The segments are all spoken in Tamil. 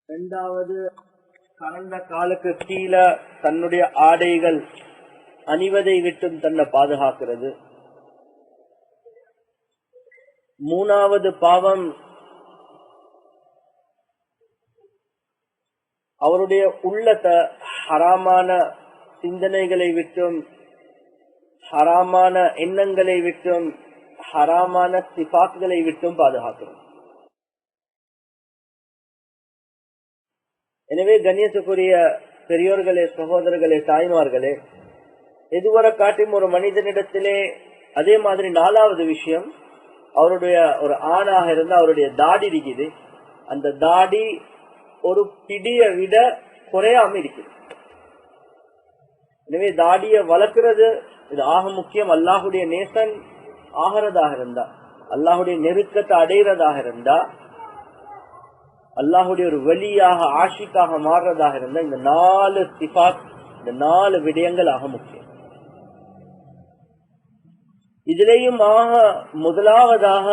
இரண்டாவது, கடந்த காலுக்கு கீழே தன்னுடைய ஆடைகள் அணிவதை விட்டும் தன்னை பாதுகாக்கிறது. மூணாவது பாவம், அவருடைய உள்ளத்தை ஹராமான சிந்தனைகளை விட்டும், ஹராமான எண்ணங்களை விட்டும், ஹராமான சிபாக்களை விட்டும் பாதுகாக்கிறது. எனவே கண்ணியத்துக்குரிய பெரியோர்களே, சகோதரர்களே, தாய்மார்களே, எதுவரை காட்டும் ஒரு மனிதனிடத்திலே அதே மாதிரி நாலாவது விஷயம், அவருடைய ஒரு ஆணாக இருந்தா அவருடைய தாடி இருக்குது. அந்த தாடி ஒரு பிடிய விட குறையாம இருக்குது. எனவே தாடிய வளர்க்கிறது இது ஆக முக்கியம். அல்லாஹுடைய நேசன் ஆகிறதாக இருந்தா, அல்லாஹுடைய நெருக்கத்தை அடைகிறதாக இருந்தா, அல்லாஹுடைய ஒரு வலியாக ஆஷிக்காக மாறுறதாக இருந்தா, இந்த 4 சிஃபாத், இந்த 4 விடயங்கள் ஆக முக்கியம். இதிலேயும் முதலாவதாக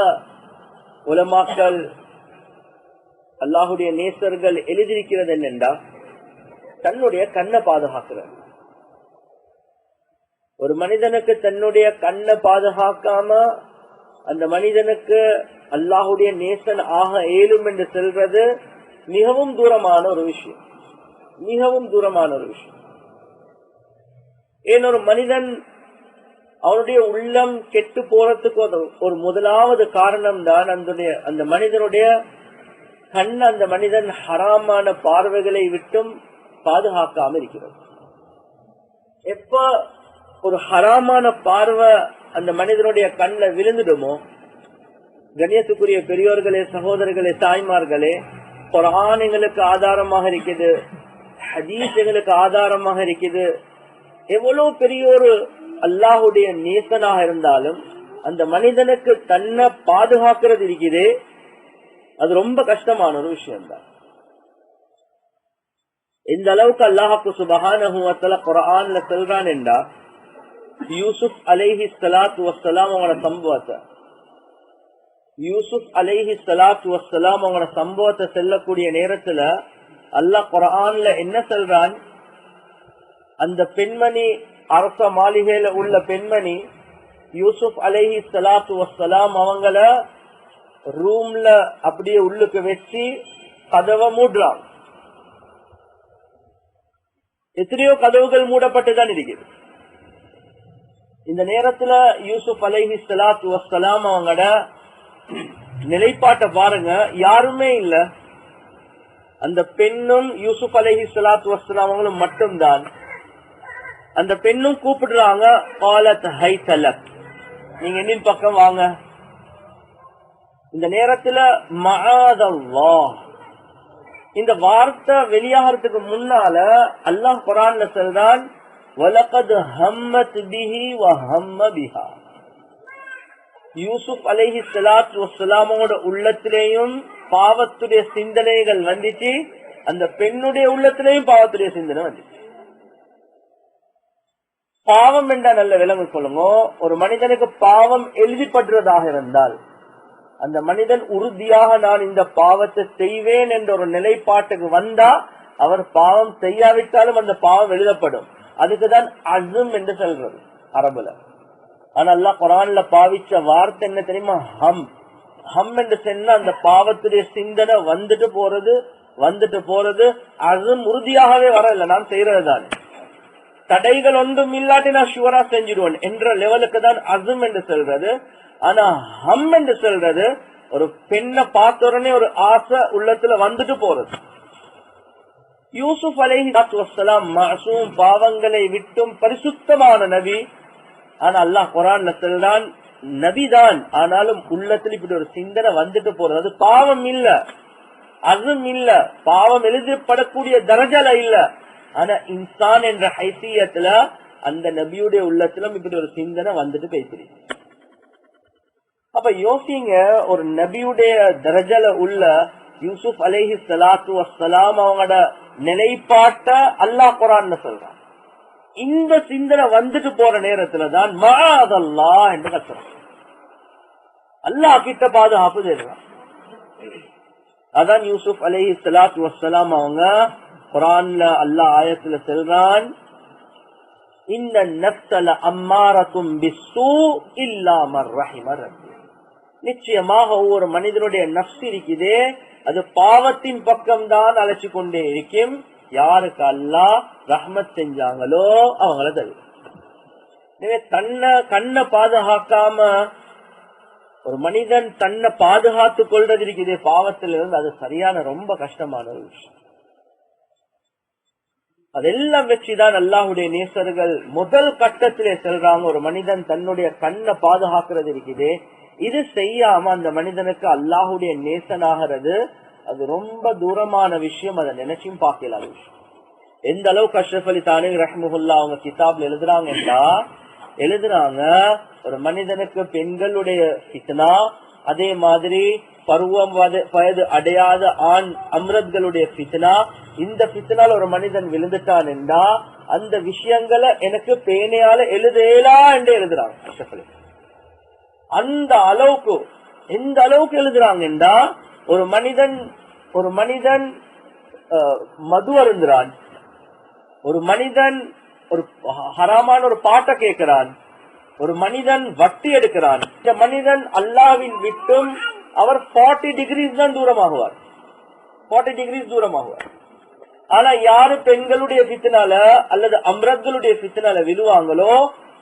உலமாக்கள், அல்லாஹுடைய நேசர்கள் எழுதியிருக்கிறது என்னென்றா, தன்னுடைய கண்ணை பாதுகாக்கிறது. ஒரு மனிதனுக்கு தன்னுடைய கண்ணை பாதுகாக்காம அந்த மனிதனுக்கு அல்லாஹுடைய நேசன் ஆக இயலும் என்று சொல்றது மிகவும் தூரமான ஒரு விஷயம், மிகவும் தூரமான ஒரு விஷயம். ஏன் ஒரு மனிதன் அவனுடைய உள்ளம் கெட்டு போறதுக்கு ஒரு முதலாவது காரணம் தான் அந்த மனிதனுடைய கண் அந்த மனிதன் ஹராமான பார்வைகளை விட்டும் பாதுகாக்காம இருக்கிறது. எப்ப ஒரு ஹராமான பார்வை அந்த மனிதனுடைய கண்ல விழுந்துடுமோ, கண்ணியத்துக்குரிய பெரியோர்களே, சகோதரர்களே, தாய்மார்களே, குர்ஆன் எங்களுக்கு ஆதாரமாக இருக்குது, ஹதீஸ் எங்களுக்கு ஆதாரமாக இருக்குது. எவ்வளவு பெரிய ஒரு அல்லாஹுடைய நேசனாக இருந்தாலும் அந்த மனிதனுக்கு தன்னை பாதுகாக்கிறது இருக்குது, அது ரொம்ப கஷ்டமான ஒரு விஷயம்தான். இந்த அளவுக்கு அல்லாஹ்வுக்கு சுப்ஹானஹு வ தஆலா குர்ஆன்ல சொல்றான் என்றா, யூசுப் அலைஹி ஸலாத்து வஸ்ஸலாம் அவங்களோட சம்பவத்தை, யூசுப் அலைஹி ஸலாத்து வஸ்ஸலாம் அவங்களோட சம்பவத்தை சொல்லக்கூடிய நேரத்துல அல்லாஹ் குர்ஆன்ல என்ன சொல்றான், அந்த பெண்மணி, அரச மாளிகையில உள்ள பெண்மணி யூசுப் அலைஹி ஸலாத்து வஸ்ஸலாம் அவங்கள ரூம்ல அப்படியே உள்ளுக்கு வச்சு கதவை மூடுறாங்க. எத்தனையோ கதவுகள் மூடப்பட்டுதான் இருக்குது. இந்த நேரத்துல யூசுப் அலைஹி ஸலாத்து வஸ்ஸலாம் அவங்களோட நிலைப்பாட்டை பாருங்க, யாருமே இல்ல. அந்த பெண்ணும் யூசுப் அலைஹி ஸலாத்து வஸ்ஸலாம் அவங்களும் மட்டும்தான். அந்த பெண்ணும் கூப்பிடுறாங்க, காலத் ஹைதலக், நீங்க என்னின் பக்கம் வாங்க. இந்த நேரத்துல மஆதல்லாஹ் இந்த வார்த்தை வெளியாகிறதுக்கு முன்னால அல்லாஹ் குர்ஆன்ல சொல்றான், வலகத் ஹம்மத் பிஹி வ ஹம்ம பிஹா. யூசுப் அலைஹி ஸலாத்து வஸ்ஸலாமோட உள்ளத்திலேயும் பாவத்துடைய சிந்தனைகள் வந்துச்சு, அந்த பெண்ணுடைய உள்ளத்திலேயும் பாவத்துடைய சிந்தனை வந்துச்சு. பாவம் என்றா நல்ல விளங்கு சொல்லுங்க. ஒரு மனிதனுக்கு பாவம் எழுதிப்படுறதாக இருந்தால் அந்த மனிதன் உறுதியாக நான் இந்த பாவத்தை செய்வேன் என்ற ஒரு நிலைப்பாட்டுக்கு வந்தா அவர் பாவம் செய்யாவிட்டாலும் அந்த பாவம் எழுதப்படும். அதுக்குதான் அஸம் என்று சொல்றது அரபுல. ஆனா அல்லாஹ் குர்ஆன்ல பாவிச்ச வார்த்தை என்ன தெரியுமா, ஹம். ஹம் என்று சொன்னா அந்த பாவத்துடைய சிந்தனை வந்துட்டு போறது. அஸம் உறுதியாகவே வரல, நான் செய்யறதுதான், தடைகள் ஒன்றும் இல்லாட்டி நான் ஷுவரா செஞ்சிடுவேன் என்ற லெவலுக்கு தான் அஸம் என்று சொல்றது. ஆனா ஹம் என்று சொல்றது ஒரு பெண்ணை பார்த்த உடனே ஒரு ஆசை உள்ளத்துல வந்துட்டு போறது. யூசுப் அலைஹி வஸ்ஸலாம் மஅசூம், பாவங்களை விட்டும் பரிசுத்தமான நபி. ஆனா அல்லாஹ் குர்ஆன்ல சொல்றான், நபிதான், ஆனாலும் உள்ளத்துல இப்படி ஒரு சிந்தனை வந்துட்டு போறது. அது பாவம் இல்ல, அஸம் இல்ல, பாவம் எழுதப்படக்கூடிய தரஜால இல்ல. ஆனா இன்சான் என்ற ஹைசியத்துல அந்த நபியுடைய உள்ளத்திலும் இப்படி ஒரு சிந்தனை வந்துட்டு பேசுறீங்க. அப்ப யோசிங்க, ஒரு நபியுடைய தரஜால உள்ள யூசுப் அலைஹி ஸலாத்து வஸ்ஸலாம் அவங்களோட நிலைப்பாட்ட அல்லாஹ் குர்ஆன்ல சொல்றான். இந்த சிந்தனை வந்துட்டு போற நேரத்துலதான் மஆதல்லாஹ் என்று கத்துறான். அல்லாஹ் கிட்ட பாதுகாப்பு தேடுறான். அதான் யூசுப் அலைஹி ஸலாத்து வஸ்ஸலாம் அவங்க குர்ஆன்ல அல்லாஹ் ஆயத்துல சொல்றான், இன்ன நஃப்ஸல அம்மாரத்தும் பிஸ்ஸூ இல்லா மர் ரஹிம ரப்பி. நிச்சயமாக ஒவ்வொரு மனிதனுடைய நஃப்ஸ் இருக்குதே அது பாவத்தின் பக்கம்தான் அழைச்சு கொண்டே இருக்கும், யாருக்கு அல்லாஹ் ரஹ்மத் செஞ்சாங்களோ அவங்கள தவிர. எனவே கண்ணை பாதுகாக்காம ஒரு மனிதன் தன்னை பாதுகாத்துக் கொள்றது இருக்குதே பாவத்திலிருந்து, அது சரியான ரொம்ப கஷ்டமான ஒரு விஷயம். அதெல்லாம் வச்சுதான் அல்லாஹ்வுடைய நேசர்கள் முதல் கட்டத்திலே சொல்றாங்க, ஒரு மனிதன் தன்னுடைய கண்ணை பாதுகாக்கிறது இருக்குதே இது செய்யாம அந்த மனிதனுக்கு அல்லாஹ்வுடைய நேசனாகிறது அது ரொம்ப தூரமான விஷயம். அதை நினைச்சும் பார்க்கலாத விஷயம். எந்த அளவுக்கு அஷ்ரஃப் அலி தானவி ரஹ்மத்துல்லாஹி அவங்க கிதாப்ல எழுதுறாங்க ஒரு மனிதனுக்கு பெண்களுடைய ஃபித்னா, அதே மாதிரி பருவம் வயது அடையாத ஆண் அம்ரத்களுடைய ஃபித்னா, இந்த ஃபித்னால ஒரு மனிதன் விழுந்துட்டான் என்றா அந்த விஷயங்களை எனக்கு பேனையால எழுதேலா என்று எழுதுறாங்க அஷ்ரஃப் அலி. அந்த அளவுக்கு எந்த அளவுக்கு எழுதுறாங்க என்றா ஒரு மனிதன் மது அருந்துறான், ஒரு மனிதன் ஒரு ஹராமான ஒரு பாட்டை கேட்கிறான், ஒரு மனிதன் வட்டி எடுக்கிறான், இந்த மனிதன் அல்லாஹ்வின் விட்டும் அவர் 40 டிகிரிஸ் தான் தூரமாகுவார், 40 டிகிரிஸ் தூரமாகுவார். ஆனா யாரு பெண்களுடைய ஃபித்னால அல்லது அம்ரத்களுடைய ஃபித்னால விழுவாங்களோ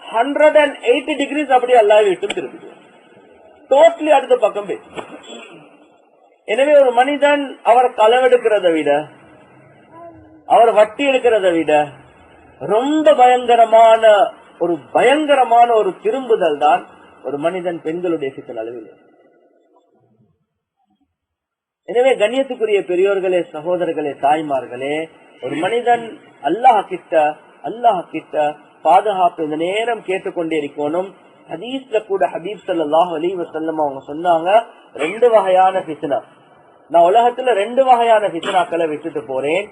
180 டிகிரிஸ் அப்படி அல்லாஹ்வை விட்டும் திரும்பி டோட்டலி அடுத்த பக்கம் போய். எனவே ஒரு மனிதன் அவர் களவெடுக்கிறத விட அவர் வட்டி எடுக்கிறத விட ரொம்ப பயங்கரமான ஒரு திரும்புதல் தான் ஒரு மனிதன் பெண்களுடைய ஃபித்னால விழும். எனவே கண்ணியத்துக்குரிய பெரியோர்களே, சகோதரர்களே, தாய்மார்களே, ஒரு மனிதன் அல்லாஹ் கிட்ட பாதுகாப்பு இந்த நேரம் கேட்டுக்கொண்டே இருக்கணும். ஹதீஸ்ல கூட ஹபீப் ஸல்லல்லாஹு அலைஹி வஸல்லம் அவங்க சொன்னாங்க, 2 வகையான ஃபித்னா, நான் உலகத்துல 2 வகையான ஃபித்னாக்களை விட்டுட்டு போறேன்.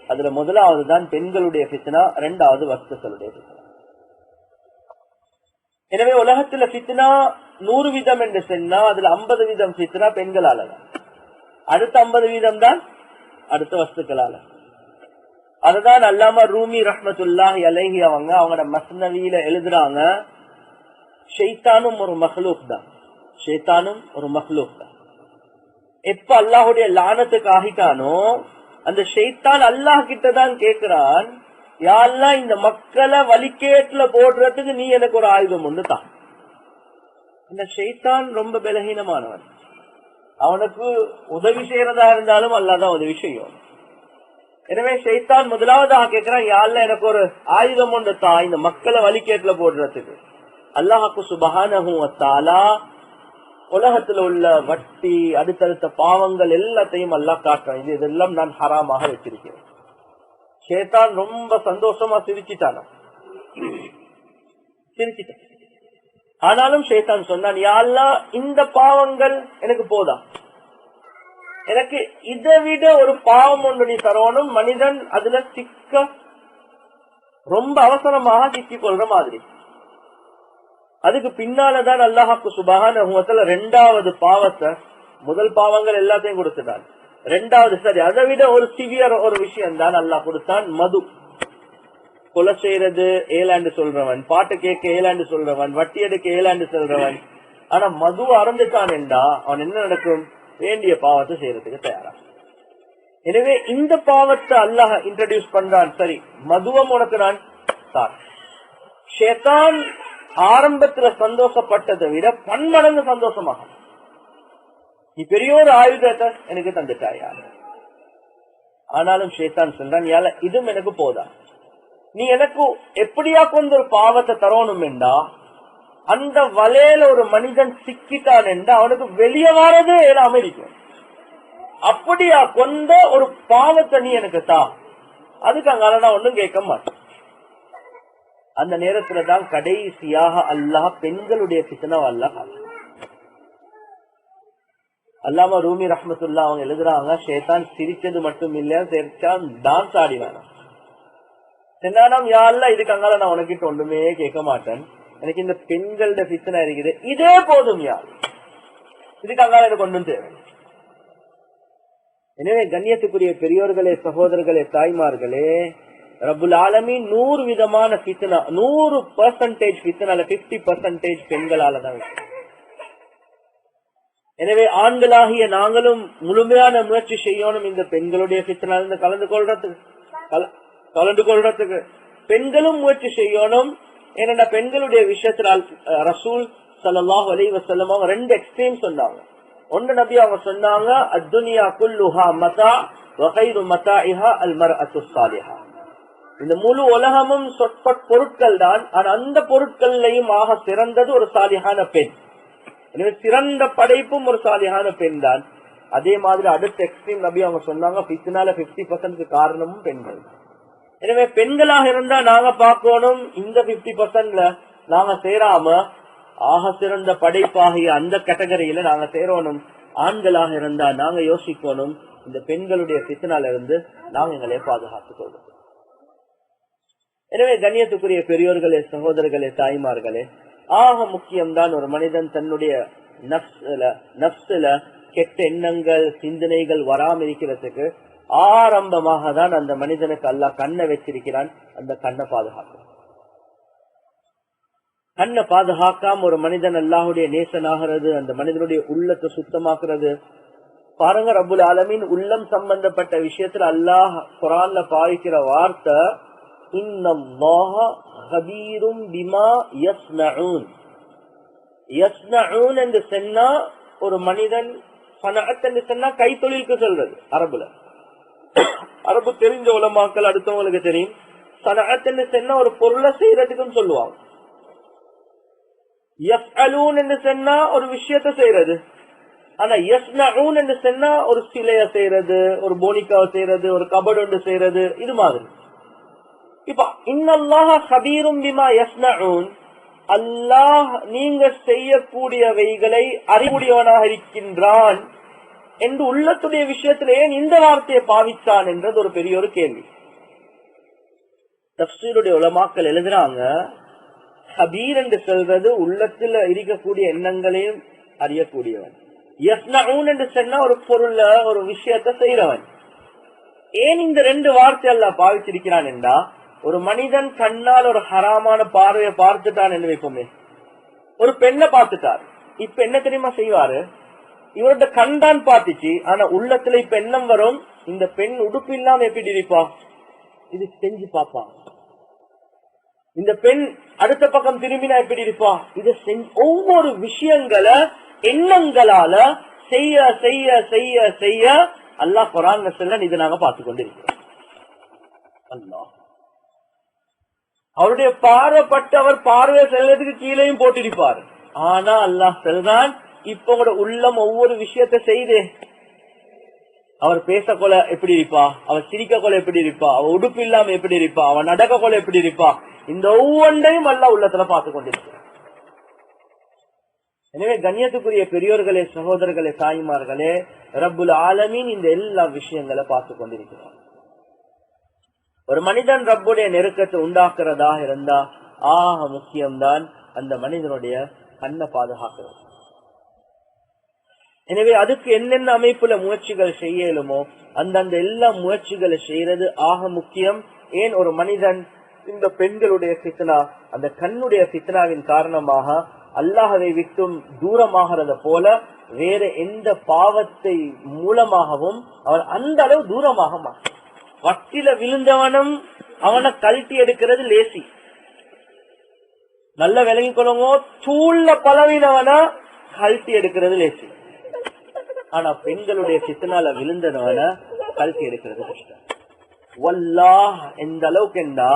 அதுல முதலாவது தான் பெண்களுடைய ஃபித்னா, 2வது வஸ்துக்களுடைய ஃபித்னா. எனவே உலகத்துல ஃபித்னா 100 வீதம் என்று சொன்னா அதுல 50 வீதம் ஃபித்னா பெண்களால தான், அடுத்த 50 வீதம் தான் அடுத்த வஸ்துக்களால. அதுதான் அல்லாமா ரூமி ரஹ்மத்துல்லாஹி அலைஹி அவங்களோட மஸ்னவியில எழுதுறாங்க, ஷைத்தானும் ஒரு மக்லூக் தான், ஷைத்தானும் ஒரு மக்லூக் தான். எப்ப அல்லாஹுடைய லானத்துக்கு ஆகிட்டானோ அந்த ஷைத்தான் அல்லாஹ் கிட்டதான் கேட்கிறான், யா அல்லாஹ் இந்த மக்களை வலிக்கேட்டுல போடுறதுக்கு நீ எனக்கு ஒரு ஆயுதம் ஒண்ணு தான். இந்த ஷைத்தான் ரொம்ப பலகீனமானவன், அவனுக்கு உதவி செய்யறதா இருந்தாலும் அல்லாஹ் உதவி செய்யும். எனவே ஷைத்தான் முதலாவதாக கேட்கிறான், யா அல்லாஹ் எனக்கு ஒரு ஆயுதம் ஒன்று தான் இந்த மக்களை வலிக்கேட்டுல போடுறதுக்கு. அல்லாஹ்வுக்கு சுப்ஹானஹு வ தஆலா உலகத்துல உள்ள வட்டி அடுத்தடுத்த பாவங்கள் எல்லாத்தையும் அல்லாஹ் காட்டுறான், இதெல்லாம் நான் ஹராமாக வச்சிருக்கேன். ஷைத்தான் ரொம்ப சந்தோஷமா சிரிச்சிட்டான். ஆனாலும் ஷைத்தான் சொன்னான், யா அல்லாஹ் இந்த பாவங்கள் எனக்கு போதா, எனக்கு இதை விட ஒரு பாவம் ஒன்று நீ தரணும். மனிதன் அதுல ரொம்ப அவசரமாக சிக்கிக் கொள்ற மாதிரி. அதுக்கு பின்னாலதான் அல்லாஹ்வுக்கு சுப்ஹானஹு வ தஆலா 2வது பாவத்தை, முதல் பாவங்கள் எல்லாத்தையும் கொடுத்துட்டான், 2வது சரி அதை விட ஒரு சிவியர் ஒரு விஷயம் தான் அல்லாஹ் கொடுத்தான், மது. கொலை செய்யறது ஏலாண்டு சொல்றவன், பாட்டு கேட்க ஏலாண்டு சொல்றவன், வட்டி எடுக்க ஏலாண்டு சொல்றவன், ஆனா மது அறந்துட்டான் என்றா அவன் என்ன நடக்கும், வேண்டிய பாவத்தை செய்யறதுக்கு தயாரா. எனவே இந்த பாவத்தை அல்லாஹ் இன்ட்ரோடியூஸ் பண்றான். சரி, மதுவம் உனக்கு நான் தான். ஷைத்தான் ஆரம்பத்துல சந்தோஷப்பட்டதை விட 10 மடங்கு சந்தோஷமாக, நீ பெரிய ஒரு ஆயுதத்தை எனக்கு தந்துட்டாயா. ஆனாலும் ஷைத்தான் சொல்றான், யால இதுவும் எனக்கு போதா, நீ எனக்கு எப்படியா கொண்டு ஒரு பாவத்தை தரணும் என்றா, அந்த வலையில ஒரு மனிதன் சிக்கிட்டான் என்றா அவனுக்கு வெளியே வாரது ஏறாம இருக்கும். அப்படியா கொண்ட ஒரு பாவத்தை நீ எனக்கு தா, அதுக்கு அங்கால நான் ஒன்னும் கேட்க மாட்டேன். அந்த நேரத்துலதான் கடைசியாக அல்லாஹ் பெண்களுடைய ஃபித்னாவை அல்லாஹ். அல்லாமா ரூமி ரஹ்மத்துல்லாஹி அவங்க எழுதுறாங்க, ஷைத்தான் சிரிச்சது மட்டும் இல்ல, சிரிச்சான் டான்ஸ் ஆடினான். என்னன்னா யா அல்லாஹ் இதுக்கு அங்கால நான் உனக்கிட்ட ஒண்ணுமே கேட்க மாட்டேன், எனக்கு இந்த பெண்களுடைய ஃபித்னா இருக்குது, இதே போதும் யா, இதுக்கு அங்கால எனக்கு ஒண்ணும் தேவை. எனவே கண்ணியத்துக்குரிய பெரியோர்களே, சகோதரர்களே, தாய்மார்களே, ரப்புல் ஆலமீன் 100 விதமான ஃபித்னா, 100% ஃபித்னால 50% பெண்களால தான். எனவே ஆண்களாகிய நாங்களும் முழுமையான முயற்சி செய்யணும் இந்த பெண்களுடைய ஃபித்னால கலந்து கொள்றதுக்கு. பெண்களும் முயற்சி செய்யணும். ஏன்னா பெண்களுடைய விஷயத்துல ரசூல் ஸல்லல்லாஹு அலைஹி வஸல்லம் அவங்க 2 எக்ஸ்ட்ரீம் சொன்னாங்க. ஒன்று நபி அவங்க சொன்னாங்க, அத்துனியா குல்லுஹா மதா வ கைரு மதாஇஹா அல் மர்அத்து ஸாலிஹா. இந்த முழு உலகமும் சொற்பட் பொருட்கள் தான். ஆனா அந்த பொருட்கள்லையும் ஆக சிறந்தது ஒரு சாலிஹான பெண். எனவே சிறந்த படைப்பும் ஒரு சாலிஹான பெண் தான். அதே மாதிரி அடுத்த எக்ஸ்ட்ரீம் நபி அவங்க சொன்னாங்க, ஃபித்னால 50% காரணமும் பெண்கள். எனவே பெண்களாக இருந்தா நாங்க பார்க்கணும், இந்த 50%ல நாங்க சேராம ஆக சிறந்த படைப்பாகிய அந்த கேட்டகரியில நாங்க சேரணும். ஆண்களாக இருந்தா நாங்க யோசிக்கணும், இந்த பெண்களுடைய ஃபித்னால இருந்து நாங்க எங்களை பாதுகாத்துக் கொள்வோம். எனவே கண்ணியத்துக்குரிய பெரியோர்களே, சகோதரர்களே, தாய்மார்களே, ஆக முக்கியம்தான் ஒரு மனிதன் தன்னுடைய நஃப்ஸ்ல கெட்ட எண்ணங்கள், சிந்தனைகள் வராம இருக்கிறதுக்கு ஆரம்பமாக தான் அந்த மனிதனுக்கு அல்லாஹ் கண்ணை வச்சிருக்கிறான். அந்த கண்ணை பாதுகாக்க, கண்ணை பாதுகாக்காம ஒரு மனிதன் அல்லாஹுடைய நேசனாகிறது, அந்த மனிதனுடைய உள்ளத்தை சுத்தமாக்குறது. பாருங்க, ரப்புல் ஆலமீன் உள்ளம் சம்பந்தப்பட்ட விஷயத்துல அல்லாஹ் குர்ஆன்ல பாவிக்கிற வார்த்தை இன்னல்லாஹ கபீரும் பிமா யஸ்னஊன். யஸ்னஊன் என்று சொன்னா ஒரு மனிதன், சனஅத் என்று சொன்னா கைத்தொழிலுக்கு சொல்றது. அரபு தெரிஞ்ச உலமாக்கள் அடுத்தவங்களுக்கு தெரியும். சனஅத் என்று சொன்னா ஒரு பொருளை செய்யறதுக்குன்னு சொல்லுவாங்க. யஃஅலூன் என்று சொன்னா ஒரு விஷயத்தை செய்யறது. ஆனா யஸ்னஊன் என்று சொன்னா ஒரு சிலைய செய்யறது, ஒரு போனிக்காவை செய்யறது, ஒரு கபடு ஒன்று செய்யறது, இது மாதிரி. இப்ப இன்னல்லாஹ கபீரும் பிமா யஸ்னஊன், அல்லாஹ் நீங்க செய்யக்கூடியவைகளை அறியக்கூடியவனாக இருக்கின்றான் என்று உள்ளத்துடைய விஷயத்திலே ஏன் இந்த வார்த்தையை பாவித்தான் என்றது ஒரு பெரிய ஒரு கேள்வி. தஃப்சீருடைய உலமாக்கள் எழுதுறாங்க, கபீர் என்று சொல்றது உள்ளத்துல இருக்கக்கூடிய எண்ணங்களையும் அறியக்கூடியவன். யஸ்னஊன் என்று சொன்னா ஒரு பொருள, ஒரு விஷயத்தை செய்யறவன். ஏன் இந்த 2 வார்த்தை எல்லாம் பாவிச்சிருக்கிறான் என்றா, ஒரு மனிதன் கண்ணால் ஒரு ஹராமான பார்வையை பார்த்துட்டான் என்று வைப்போமே. ஒரு பெண்ணை பார்த்துட்டார், இப்ப என்ன தெரியுமா செய்வாரு, இவரோட கண்டான் பார்த்துச்சு. ஆனா உள்ளத்துல இப்ப எண்ணம் வரும், இந்த பெண் உடுப்பு இல்லாம எப்படி இருப்பா, இது செஞ்சு பாப்பா. இந்த பெண் அடுத்த பக்கம் திரும்பினா எப்படி இருப்பா, இது ஒவ்வொரு விஷயங்களை எண்ணங்களால செய்ய செய்ய செய்ய செய்ய அல்லாஹ் குர்ஆன்ல சொல்ல இது நாங்க பார்த்து கொண்டிருக்கிறோம். அல்லாஹ் அவருடைய பார்வைப்பட்டவர் பார்வை செல்வதற்கு கீழேயும் போட்டிருப்பார். ஆனா அல்லாஹ் சொல்றான், இப்ப கூட உள்ளம் ஒவ்வொரு விஷயத்தை செய்து, அவர் பேச கொள்ள எப்படி இருப்பா, அவர் சிரிக்க கொள்ள எப்படி இருப்பா, அவர் உடுப்பு இல்லாம எப்படி இருப்பா, அவன் நடக்க கொள்ள எப்படி இருப்பா, இந்த ஒவ்வொன்றையும் அல்லாஹ் உள்ளத்துல பார்த்து கொண்டிருக்கிறார். எனவே கண்ணியத்துக்குரிய பெரியோர்களே, சகோதரர்களே, தாய்மார்களே, ரப்புல் ஆலமீன் இந்த எல்லா விஷயங்களை பார்த்து கொண்டிருக்கிறார். ஒரு மனிதன் ரப்புடைய நெருக்கத்தை உண்டாக்குறதாக இருந்தா ஆக முக்கியம்தான் அந்த மனிதனுடைய கண்ணை பாதுகாக்கிறது. எனவே அதுக்கு என்னென்ன அமைப்புல முயற்சிகள் செய்யலுமோ அந்தந்த எல்லா முயற்சிகளை செய்யறது ஆக முக்கியம். ஏன் ஒரு மனிதன் இந்த பெண்களுடைய ஃபித்னா, அந்த கண்ணுடைய ஃபித்னாவின் காரணமாக அல்லாஹ்வை விட்டும் தூரமாகிறத போல வேற எந்த பாவத்தை மூலமாகவும் அவன் அந்த அளவு தூரமாக மாட்டான். வட்டில விழுந்தவனும் அவனை கழட்டி எடுக்கிறது லேசி. நல்ல விளங்கிக் கொள்ளுங்க, தூள்ல பலவினவனா கழட்டி எடுக்கிறது லேசி. ஆனா பெண்களுடைய ஃபித்னால விழுந்தவன கழட்டி எடுக்கிறது கஷ்டம். வல்லாஹ் எந்த அளவுக்கு என்றா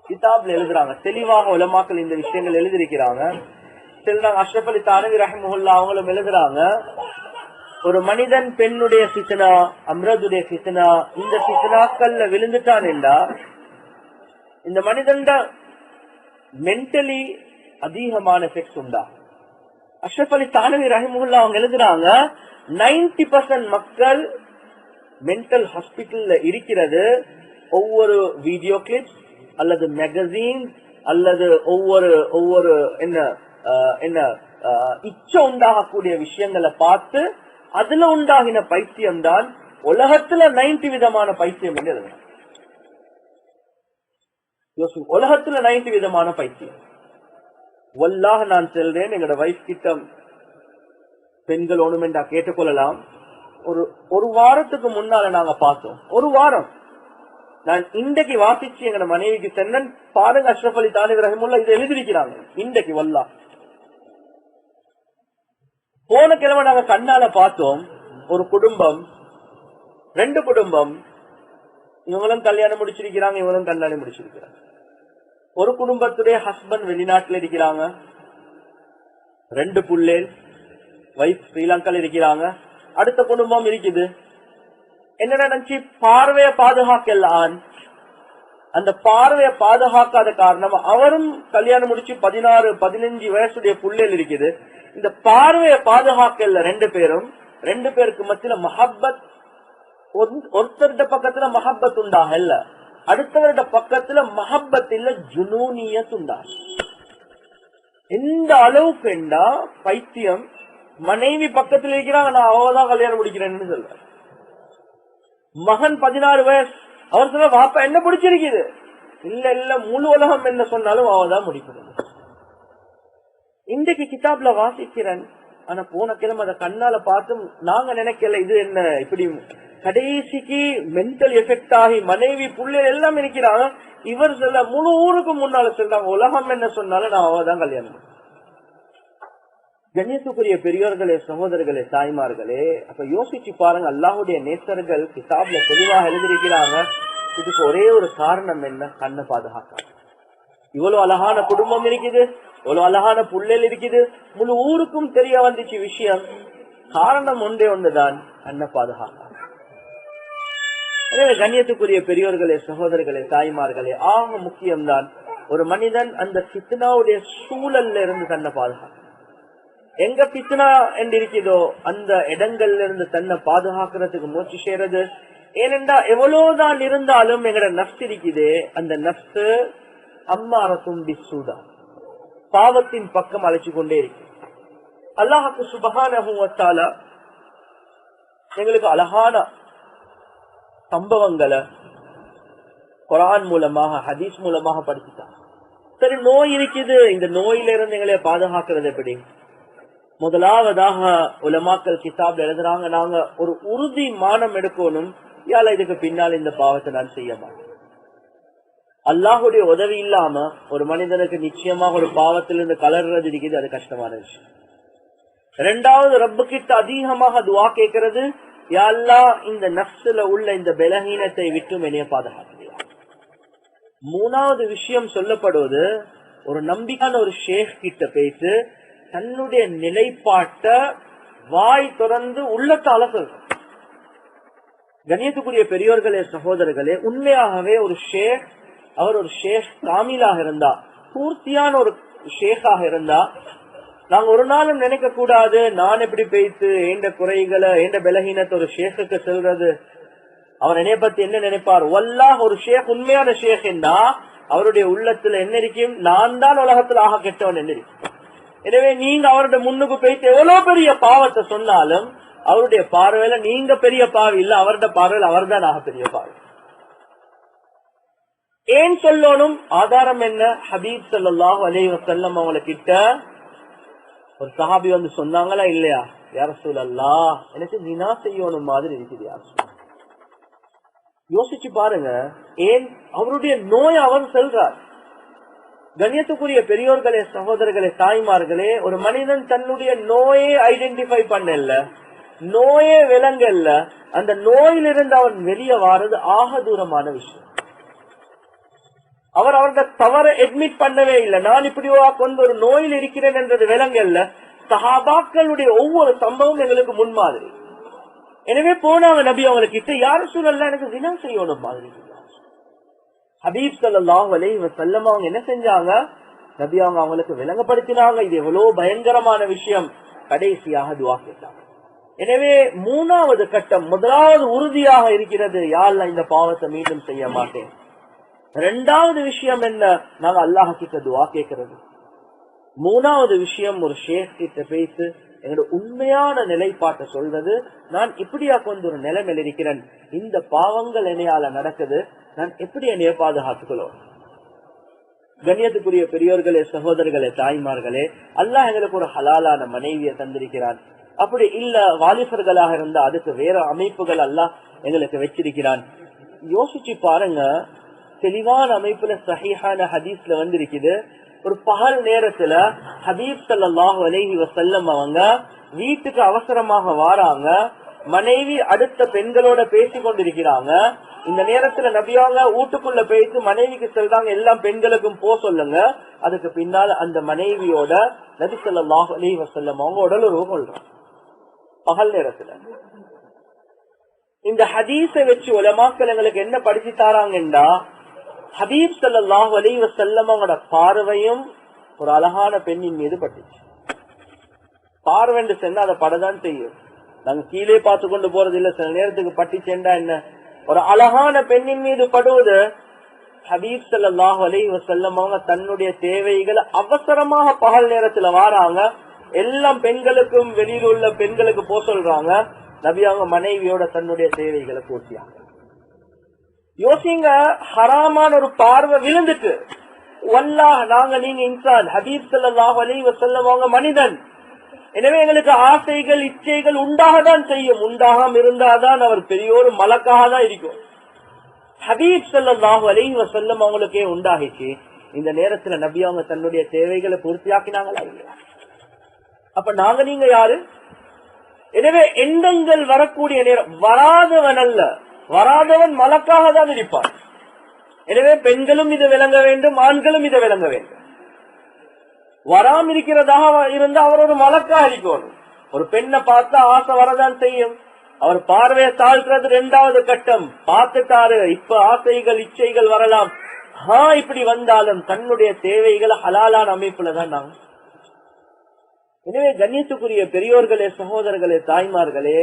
கிதாப்ல எழுதுறாங்க, தெளிவாக உலமாக்கள் இந்த விஷயங்கள் எழுதிருக்கிறாங்க. அஷ்ரஃப் அலி தானவி ரஹ்மத்துல்லாஹி அவங்களும் எழுதுறாங்க, ஒரு மனிதன் பெண்ணுடைய ஃபித்னா, அம்ரதுடைய ஃபித்னா, இந்த ஃபித்னாக்கள்ல விழுந்துட்டான் என்றா இந்த மனிதன் மென்டலி அதிகமான எஃபெக்ட்ஸ் உண்டா. அஷ்ரஃப் அலி தானவி ரஹ்மத்துல்லாஹி அவங்க எழுதுறாங்க, 90% மக்கள் மென்டல் ஹாஸ்பிட்டல்ல இருக்கிறது ஒவ்வொரு வீடியோ கிளிப்ஸ் அல்லது மேகசின் அல்லது ஒவ்வொரு என்ன இச்ச உண்டாகக்கூடிய விஷயங்களை பார்த்து அதுல உண்டாகின பைத்தியம் தான் உலகத்துல 90 விதமான பைத்தியம் என்று எழுதுறாங்க. உலகத்துல 90 விதமான பைத்தியம். வல்லாஹ் நான் சொல்றேன், எங்களோட வைஃப் கிட்ட பெண்கள் ஒண்ணுமெண்டா கேட்டுக்கொள்ளலாம். ஒரு வாரத்துக்கு முன்னால நாங்க பார்த்தோம். ஒரு வாரம் நான் இன்றைக்கு வாசிச்சு எங்க மனைவிக்கு சென்னன் பாருங்க, அஷ்ரப் அலி தானிப் ரஹிமுல்லா இதை எழுதிருக்கிறாங்க. இன்றைக்கு வல்லா போன கிழமை நாங்க கண்ணால பார்த்தோம். ஒரு குடும்பம், 2 குடும்பம், இவங்களும் கல்யாணம் முடிச்சிருக்கிறாங்க, இவங்களும் கல்யாணம் முடிச்சிருக்கிறாங்க. ஒரு குடும்பத்துடைய ஹஸ்பண்ட் வெளிநாட்டுல இருக்கிறாங்க, 2 புள்ளேல், வைஃப் ஸ்ரீலங்கால இருக்கிறாங்க. அடுத்த குடும்பம் இருக்குது. என்ன நடந்துச்சு? பார்வையை பாதுகாக்கலாம். அந்த பார்வையை பாதுகாக்காத காரணம் அவரும் கல்யாணம் முடிச்சு 16-15 வயசுடைய புள்ளேல் இருக்குது. இந்த பார்வையை பாதுகாக்கல 2 பேரும். 2 பேருக்கு மத்தியில மஹப்பத், ஒருத்தருட பக்கத்துல மஹப்பத் உண்டாகல, அடுத்தவருட பக்கத்துல மஹப்பத் இல்ல, ஜுனூனியத் உண்டாக. எந்த அளவுக்கு என்றா பைத்தியம், மனைவி பக்கத்துல இருக்கிறாங்க, நான் அவதான் கல்யாணம் முடிக்கிறேன்னு சொல்ற. மகன் 16 வயசு, அவர் சொல்ல வாப்பா என்ன பிடிச்சிருக்குது? இல்ல இல்ல, முழு உலகம் என்ன சொன்னாலும் அவதான் முடிக்கணும். இன்றைக்கு கிதாப்ல வாசிக்கிறேன், ஆனா போன கிழமை அதை கண்ணால பார்த்தும் நாங்க நினைக்கல இது என்ன இப்படி. கடைசிக்கு மென்டல் எஃபெக்ட் ஆகி மனைவி புள்ளைகள் எல்லாம் இருக்கிறாங்க. இவர் சொல்ல முழு ஊருக்கு முன்னால சொல்றாங்க, உலகம் என்ன சொன்னாலும் நான் அவதான் கல்யாணம். கண்ணியத்துக்குரிய பெரியோர்களே, சகோதரர்களே, தாய்மார்களே, அப்ப யோசிச்சு பாருங்க. அல்லாஹுடைய நேசர்கள் கிதாப்ல தெளிவாக எழுதியிருக்கிறாங்க. இதுக்கு ஒரே ஒரு காரணம் என்ன? கண்ணை பாதுகாக்க. இவ்வளவு அழகான குடும்பம் இருக்குது, இவ்வளவு அழகான புள்ளல் இருக்குது, முழு ஊருக்கும் தெரிய வந்துச்சு விஷயம். காரணம் ஒன்றே ஒன்றுதான், கண்ணை பாதுகாக்க. கண்ணியத்துக்குரிய பெரியோர்களே, சகோதரர்களே, தாய்மார்களே, ஆக முக்கியம்தான் ஒரு மனிதன் அந்த ஃபித்னாவுடைய சூழல்ல இருந்து தன்னை பாதுகாக்க. எங்க பித்னா என்று இருக்குதோ அந்த இடங்கள்ல இருந்து தன்னை பாதுகாக்கிறதுக்கு முயற்சி செய்யறது. ஏனென்றா எவ்வளவுதான் இருந்தாலும் எங்கட நஃப்ஸ் இருக்குது, அந்த நஃப்ஸ் அம்மாரத்தும் பிஸ்ஸூதா, பாவத்தின் பக்கம் அழைச்சு கொண்டே இருக்கு. அல்லாஹ்வுக்கு சுப்ஹானஹு வ தஆலா எங்களுக்கு அழகான சம்பவங்களை குர்ஆன் மூலமாக, ஹதீஸ் மூலமாக படிச்சுட்டாங்க. சரி, நோய் இருக்குது, இந்த நோயில இருந்து எங்களை பாதுகாக்கிறது எப்படி? முதலாவதாக உலமாக்கள் கிதாப்ல எழுதுறாங்க, நாங்க ஒரு உறுதி மானம் எடுக்கணும், யால இதுக்கு பின்னால் இந்த பாவத்தை நான் செய்ய மாட்டேன். அல்லாஹுடைய உதவி இல்லாம ஒரு மனிதனுக்கு நிச்சயமாக ஒரு பாவத்திலிருந்து கலர்றது இருக்குது, அது கஷ்டமான விஷயம். 2வது, ரப்பு கிட்ட அதிகமாக துஆ கேட்கிறது, யா அல்லாஹ் இந்த நஃப்ஸ்ல உள்ள இந்த பலஹீனத்தை விட்டு என்னைய பாதுகாக்கிறார். 3வது விஷயம் சொல்லப்படுவது, ஒரு நம்பிக்கையான ஒரு ஷேக் கிட்ட பேசி தன்னுடைய நிலைப்பாட்ட வாய் தொடர்ந்து உள்ளத்தால சொல்ற. கண்ணியத்துக்குரிய பெரியோர்களே, சகோதரர்களே, உண்மையாகவே ஒரு ஷேக், அவர் ஒரு ஷேக் காமிலாக இருந்தா, பூர்த்தியான ஒரு ஷேக்காக இருந்தா, நாங்க ஒரு நாளும் நினைக்க கூடாது நான் எப்படி பேய்த்து எந்த குறைகளை எந்த பலஹீனத்தை ஒரு ஷேக்குக்கு செல்றது, அவர் என்னைய பத்தி என்ன நினைப்பார். வல்லாஹ் ஒரு ஷேக் உண்மையான ஷேக் என்றா அவருடைய உள்ளத்துல என்ன இருக்கும், நான் தான் உலகத்துல ஆக கெட்டவன் என்ன இருக்கும். எனவே நீங்க அவருடைய முன்னுக்கு போயிட்டு எவ்வளவு பெரிய பாவத்தை சொன்னாலும் அவருடைய பார்வையில நீங்க பெரிய பாவி இல்ல, அவருடைய பார்வையில் அவர் தான் ஆக பெரிய பாவி. ஏன் சொல்லணும்? ஆதாரம் என்ன? ஹபீப் ஸல்லல்லாஹு அலைஹி வஸல்லம் அவங்க கிட்ட ஒரு சஹாபி வந்து சொன்னாங்களா இல்லையா, யா ரசூலல்லாஹ் எனக்கு ஜினா செய்யணும் மாதிரி இருக்குது. யோசிச்சு பாருங்க, ஏன் அவருடைய நோய் அவர் சொல்றார். கண்ணியத்துக்குரிய பெரியோர்களே, சகோதரர்களே, தாய்மார்களே, ஒரு மனிதன் தன்னுடைய நோயை ஐடென்டிஃபை பண்ணல, நோயே விளங்கல்ல, அந்த நோயிலிருந்து அவன் வெளியே வாரது ஆக தூரமான விஷயம். அவர் அவருடைய தவறை அட்மிட் பண்ணவே இல்லை. நான் இப்படி கொண்டு ஒரு நோயில் இருக்கிறேன் என்றது விளங்கல்ல. சஹாபாக்களுடைய ஒவ்வொரு சம்பவம் எங்களுக்கு முன்மாதிரி. எனவே போனாங்க நபி அவங்களுக்கு, யார் சூழல்ல எனக்கு தினா செய்யணும் மாதிரி. ஹபீப் ஸல்லல்லாஹு அலைஹி வஸல்லம் அவங்க என்ன செஞ்சாங்க, நபி அவங்க அவங்களுக்கு விளங்கப்படுத்தினாங்க இது எவ்வளவு பயங்கரமான விஷயம். கடைசியாக துஆ கேட்டாங்க. எனவே 3வது கட்டம், முதலாவது உறுதியாக இருக்கிறது, யா அல்லாஹ் இந்த பாவத்தை மீண்டும் செய்ய மாட்டேன். 2வது விஷயம் என்ன, நாங்க அல்லாஹ் கிட்ட துஆ கேட்கிறது. 3வது விஷயம், ஒரு ஷேக் கிட்ட பேசி எங்களோட உண்மையான நிலைப்பாட்டை சொல்றது, நான் இப்படியா கொண்டு ஒரு நிலைமையில் இருக்கிறேன், இந்த பாவங்கள் என்னையால நடக்குது, நான் எப்படி என்னைய பாதுகாத்துக்கொள்ளும். கண்ணியத்துக்குரிய பெரியோர்களே, சகோதரர்களே, தாய்மார்களே, அல்லாஹ் எங்களுக்கு ஒரு ஹலாலான மனைவியை தந்திருக்கிறான். அப்படி இல்ல வாலிபர்களாக இருந்தா அதுக்கு வேற அமைப்புகள் அல்லாஹ் எங்களுக்கு வச்சிருக்கிறான். யோசிச்சு பாருங்க, தெளிவான அமைப்புல சஹீஹான ஹதீஸ்ல வந்திருக்குது, ஒரு பகல் நேரத்துல ஹபீப் ஸல்லல்லாஹு அலைஹி வஸல்லம் அவங்க வீட்டுக்கு அவசரமாக வாராங்க. மனைவி அடுத்த பெண்களோட பேசி கொண்டிருக்கிறாங்க. இந்த நேரத்துல நபியாங்க வீட்டுக்குள்ள போயிட்டு மனைவிக்கு சொல்றாங்க, எல்லாம் பெண்களுக்கும் போ சொல்லுங்க. அதுக்கு பின்னால அந்த மனைவியோட நபி ஸல்லல்லாஹு அலைஹி வஸல்லம் அவங்க உடலுறவு கொள்றாங்க பகல் நேரத்துல. இந்த ஹதீஸை வச்சு உலமாக்கள் எங்களுக்கு என்ன படிச்சு தாராங்கன்னா, ஹபீப் ஸல்லல்லாஹு அலைஹி வஸல்லம் அவங்களோட பார்வையும் ஒரு அழகான பெண்ணின் மீது பட்டுச்சு. பார்வைன்னு சொன்னா அதை படதான் செய்யும். நாங்க கீழே பார்த்து கொண்டு போறது இல்ல, சில நேரத்துக்கு பட்டுச்சேண்டா என்ன, ஒரு அழகான பெண்ணின் மீது படுவது. ஹபீப் ஸல்லல்லாஹு அலைஹி வஸல்லம் அவங்க தன்னுடைய தேவைகளை அவசரமாக பகல் நேரத்துல வாராங்க. எல்லாம் பெண்களுக்கும் வெளியில் உள்ள பெண்களுக்கு போ சொல்றாங்க. நபி அவங்க மனைவியோட தன்னுடைய தேவைகளை பூர்த்தியாக. யோசிங்க, ஹராமான ஒரு பார்வை விழுந்துட்டு, வல்லாஹ் நாங்க நீங்க இன்சான், ஹபீப் ஸல்லல்லாஹு அலைஹி வஸல்லம் அவங்க மனிதன். எனவே எங்களுக்கு ஆசைகள் இச்சைகள் உண்டாகத்தான் செய்யும். உண்டாகாம இருந்தாதான் அவர் பெரியோரு மலக்காக தான் இருக்கும். ஹபீப் ஸல்லல்லாஹு அலைஹி வஸல்லம் அவங்களுக்கே உண்டாகிச்சு. இந்த நேரத்துல நபி அவங்க தன்னுடைய தேவைகளை பூர்த்தியாக்கினாங்களா இல்லையா? அப்ப நாங்க நீங்க யாரு? எனவே எண்ணங்கள் வரக்கூடிய நேரம், வராதவன் அல்ல, வராதவன் மலக்காக தான் இருப்பான். எனவே பெண்களும் இதை விளங்க வேண்டும், ஆண்களும் இதை விளங்க வேண்டும். வராம இருக்கிறதாக இருந்தா அவர் ஒரு மலக்கா இருக்கணும். ஒரு பெண்ணை பார்த்தா ஆசை வரதான் செய்யும். அவர் பார்வையை தாழ்த்துறது 2வது கட்டம். பார்த்துட்டாரு, இப்ப ஆசைகள் இச்சைகள் வரலாம். இப்படி வந்தாலும் தன்னுடைய தேவைகளை ஹலாலான அமைப்புல தான் நாங்க. எனவே கண்ணியத்துக்குரிய பெரியோர்களே, சகோதரர்களே, தாய்மார்களே,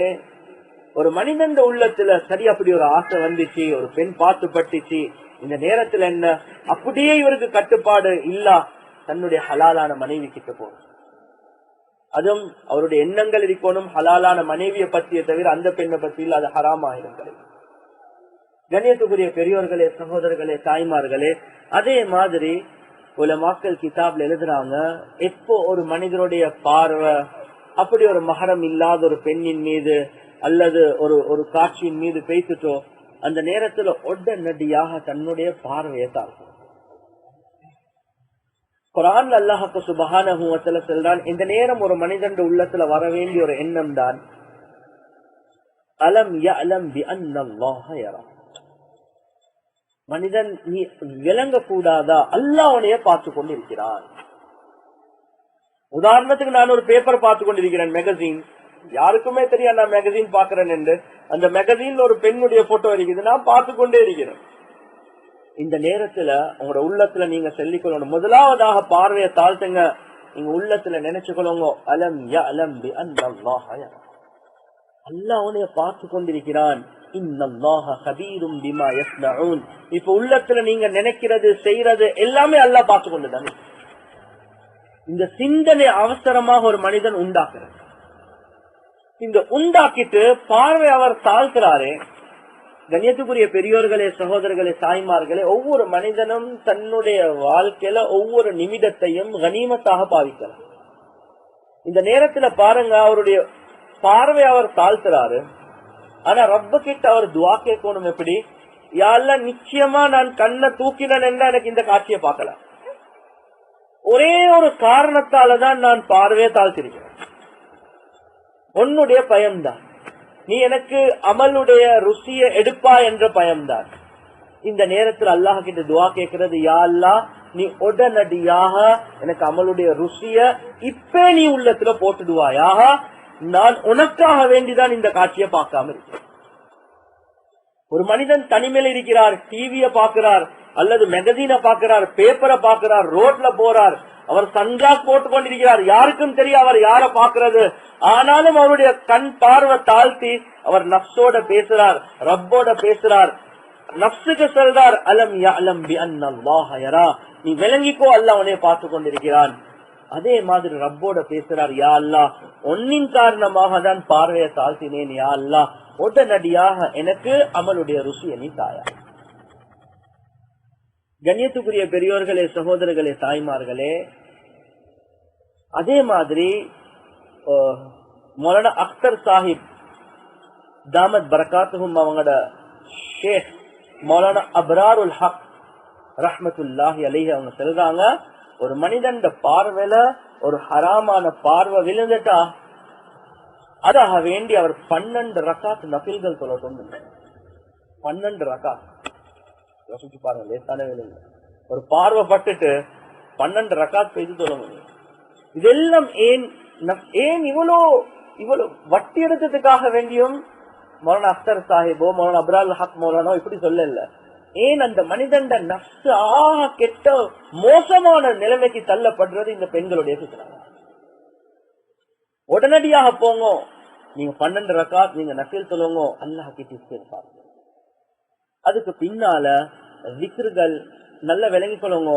ஒரு மனிதன் உள்ளத்துல சரி அப்படி ஒரு ஆசை வந்துச்சு, ஒரு பெண் பார்த்து பட்டுச்சு, இந்த நேரத்துல என்ன, அப்படியே இவருக்கு கட்டுப்பாடு இல்ல, தன்னுடைய ஹலாலான மனைவி கிட்ட போகணும். அதுவும் அவருடைய எண்ணங்கள் இருக்கணும் ஹலாலான மனைவியை பற்றிய தவிர அந்த பெண்ணை பற்றி இல்ல, அது ஹராமாயிரம் கிடைக்கும். கண்ணியத்துக்குரிய பெரியோர்களே, சகோதரர்களே, தாய்மார்களே, அதே மாதிரி உலமாக்கள் கிதாப்ல எழுதுறாங்க, எப்போ ஒரு மனிதனுடைய பார்வை அப்படி ஒரு மஹரம் இல்லாத ஒரு பெண்ணின் மீது அல்லது ஒரு காட்சியின் மீது பேசிட்டோ, அந்த நேரத்துல உடனடியாக தன்னுடைய பார்வையை தாக்கும். குர்ஆன்ல அல்லாஹ் சுப்ஹானஹு வ தஆலா சொல்றான், இந்த நேரம் ஒரு மனிதன் உள்ளத்துல வர வேண்டிய ஒரு எண்ணம் தான், அலம் யஅலம் பி அன்னல்லாஹ யரா. மனிதன் நீ விளங்க கூடாதா, அல்லாஹ் அவனையே பார்த்து கொண்டிருக்கிறான். உதாரணத்துக்கு நான் ஒரு பேப்பர் பார்த்து கொண்டிருக்கிறேன், மேகசின். யாருக்குமே தெரியும் நான் மேகசின் பாக்குறேன் என்று. அந்த மேகசின்ல ஒரு பெண்ணுடைய போட்டோ இருக்குது, நான் பார்த்து கொண்டே இருக்கிறேன். இந்த நேரத்துல உங்களோட உள்ளத்துல நீங்க சொல்லிக்கொள்ளணும், முதலாவதாக பார்வையை தாழ்த்துங்க. நீங்க உள்ளத்துல நினைச்சுக்கொள்ளுங்க, அலம் யஅலம் பி அன்னல்லாஹ யரா. அல்லாஹ் அவனைய பார்த்து கொண்டிருக்கிறான். இன்னல்லாஹ கபீரும் பிமா யஸ்னஊன். இப்ப உள்ளத்துல நீங்க நினைக்கிறது செய்யறது எல்லாமே அல்லாஹ் பார்த்து கொண்டுதான். இந்த சிந்தனை அவசரமாக ஒரு மனிதன் உண்டாக்குறது. இந்த உண்டாக்கிட்டு பார்வை அவர் தாழ்த்துறாரே. கண்ணியத்துக்குரிய பெரியோர்களே, சகோதரர்களே, தாய்மார்களே, ஒவ்வொரு மனிதனும் தன்னுடைய வாழ்க்கையில ஒவ்வொரு நிமிடத்தையும் கனிமத்தாக பாவிக்கலாம். இந்த நேரத்துல பாருங்க, அவருடைய பார்வை அவர் தாழ்த்துறாரு. ஆனா ரப்ப கிட்ட அவர் துவா கேட்கணும். எப்படி? யா அல்லாஹ், நிச்சயமா நான் கண்ணை தூக்கினேன் என்றா எனக்கு இந்த காட்சியை பார்க்கலாம். ஒரே ஒரு காரணத்தாலதான் நான் பார்வையை தாழ்த்திருக்கிறேன். உன்னுடைய பயம்தான். நீ எனக்கு அமலுடைய ருசியை எடுப்பா என்ற பயம்தான். இந்த நேரத்தில் அல்லாஹ் கிட்ட துவா கேட்கிறது, யா அல்லாஹ், நீ உடனடியாக எனக்கு அமலுடைய ருசிய இப்ப நீ உள்ளத்துல போட்டுடுவாயாக. நான் உனக்காக வேண்டிதான் இந்த காட்சியை பார்க்காம இருக்கேன். ஒரு மனிதன் தனிமையில இருக்கிறார், டிவிய பாக்குறார் அல்லது மேகசீனை பாக்குறார், பேப்பரை பாக்குறார், ரோட்ல போறார், அவர் சன்கிளாஸ் போட்டுக் கொண்டிருக்கிறார், யாருக்கும் தெரியும் அவர் யார பாக்குறது. ஆனாலும் அவருடைய கண் பார்வை தாழ்த்தி அவர் நப்சோட பேசுறார், ரப்போட பேசுறார். நப்சுக்கு சொல்றார், அலம் யஅலம் பி அன்னல்லாஹ யரா. நீ விளங்கிக்கோ, அல்லாஹ் அவனை பார்த்து கொண்டிருக்கிறான். அதே மாதிரி ரப்போட பேசுறார், யா அல்லாஹ் ஒன்னின் காரணமாக தான் பார்வையை தாழ்த்தினேன், யா அல்லாஹ் உடனடியாக எனக்கு அமலுடைய ருசியை நீ தாயா. கண்ணியத்துக்குரிய பெரியோர்களே, சகோதரர்களே, தாய்மார்களே, அதே மாதிரி மௌலானா அக்தர் சாஹிப் தாமத் பரகாத்துஹும் அவங்களோட ஷேக் மௌலானா அப்ராருல் ஹக் ரஹ்மத்துல்லாஹி அலைஹி அவங்க சொல்றாங்க, ஒரு மனிதன் பார்வையில ஒரு ஹராமான பார்வை விழுந்துட்டா அதாக வேண்டி அவர் 12 ரக்காத் நஃபில்கள் தொழ கொண்டு 12 ரக்காத் யோசிச்சு பாருங்க, லேசான வேலை. ஒரு பார்வை பட்டுட்டு 12 ரக்காத் செய்து தொழ முடியும். இதெல்லாம் ஏன் இவ்வளவு வட்டி எடுத்ததுக்காக வேண்டியும் மௌலானா அக்தர் சாஹிபோ மௌலானா அப்ரால் ஹக் மௌலானோ இப்படி சொல்லல. ஏன் அந்த மனிதன் நஃப்ஸ் ஆக கெட்ட மோசமான நிலைமைக்கு தள்ளப்படுறது இந்த பெண்களுடைய ஃபித்னா. உடனடியாக போங்க, நீங்க 12 ரக்காத் நீங்க நஃபில் சொல்லுங்க, அல்லாஹ் கிட்ட இஸ்திக்ஃபார். அதுக்கு பின்னால விக்ருகள் நல்ல விளங்கி கொள்ளுங்க.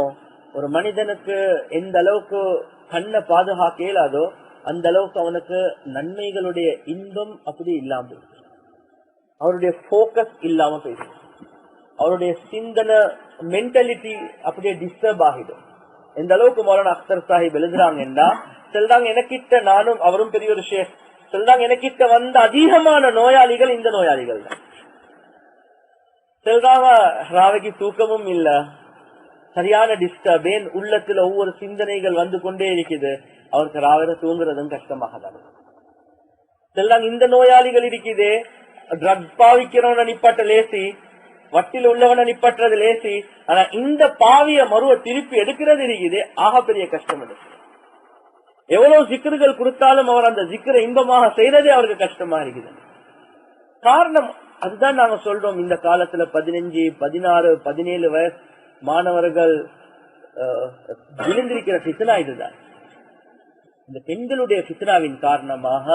ஒரு மனிதனுக்கு எந்த அளவுக்கு கண்ணை பாதுகாக்க இயலாதோ அந்த அளவுக்கு அவனுக்கு நன்மைகளுடைய இன்பம் அப்படி இல்லாம போயிடும், அவருடைய போக்கஸ் இல்லாம போயிடும், அவருடைய சிந்தனை மென்டாலிட்டி அப்படியே டிஸ்டர்ப் ஆகிடும். எந்த அளவுக்கு மௌலானா அக்தர் சாஹிப் எழுதுறாங்கன்னா, சொல்றாங்க எனக்கிட்ட, நானும் அவரும் பெரிய ஒரு ஷேக், சொல்றாங்க எனக்கிட்ட வந்த அதிகமான நோயாளிகள் இந்த நோயாளிகள் தான். சொல்றாங்க ராவைக்கு தூக்கமும் இல்ல, சரியான டிஸ்டர்ப், ஏன் உள்ளத்துல ஒவ்வொரு சிந்தனைகள் வந்து கொண்டே இருக்குது, அவருக்கு ராவில தூங்குறதும் கஷ்டமாக தான். சொல்றாங்க இந்த நோயாளிகள் இருக்குது, ட்ரக் பாவிக்கிறவன நிப்பாட்ட லேசி, வட்டில உள்ளவன நிப்பாட்டுறது லேசி, ஆனா இந்த பாவிய மறுவ திருப்பி எடுக்கிறது இருக்குது ஆகப்பெரிய கஷ்டம். எடுக்கும் எவ்வளவு சிக்கர்கள் கொடுத்தாலும் அவர் அந்த சிக்கரை இன்பமாக செய்யறதே அவருக்கு கஷ்டமா இருக்குது. காரணம் அதுதான் நாங்க சொல்றோம், இந்த காலத்துல 15, 16, 17 வயசு மாணவர்கள் விழுந்திருக்கிற ஃபித்னா இதுதான். இந்த பெண்களுடைய ஃபித்னாவின் காரணமாக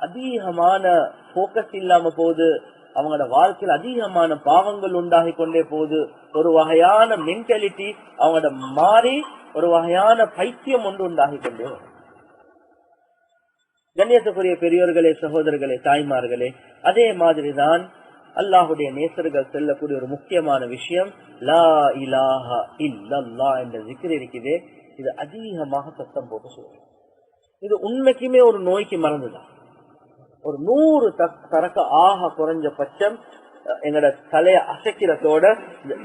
அதிகமான போக்கஸ் இல்லாம போகுது, அவங்களோட வாழ்க்கையில் அதிகமான பாவங்கள் உண்டாகி கொண்டே போகுது, ஒரு வகையான மென்டாலிட்டி அவங்களோட மாறி ஒரு வகையான பைத்தியம் ஒன்று உண்டாகி கொண்டே வரும். கண்ணியத்துக்குரிய பெரியோர்களே, சகோதரர்களே, தாய்மார்களே, அதே மாதிரிதான் அல்லாஹுடைய நேசர்கள் செல்லக்கூடிய ஒரு முக்கியமான விஷயம் லா இலாஹா இல்லல்லாஹ் என்ற zikr இருக்குது. இது அதிகமாக சத்தம் போட்டு சொல்லுங்க. இது உண்மைக்குமே ஒரு நோய்க்கு மறந்துதான். ஒரு 100 தரக்க ஆக குறைஞ்ச பட்சம் எங்கட தலைய அசைக்கிறதோட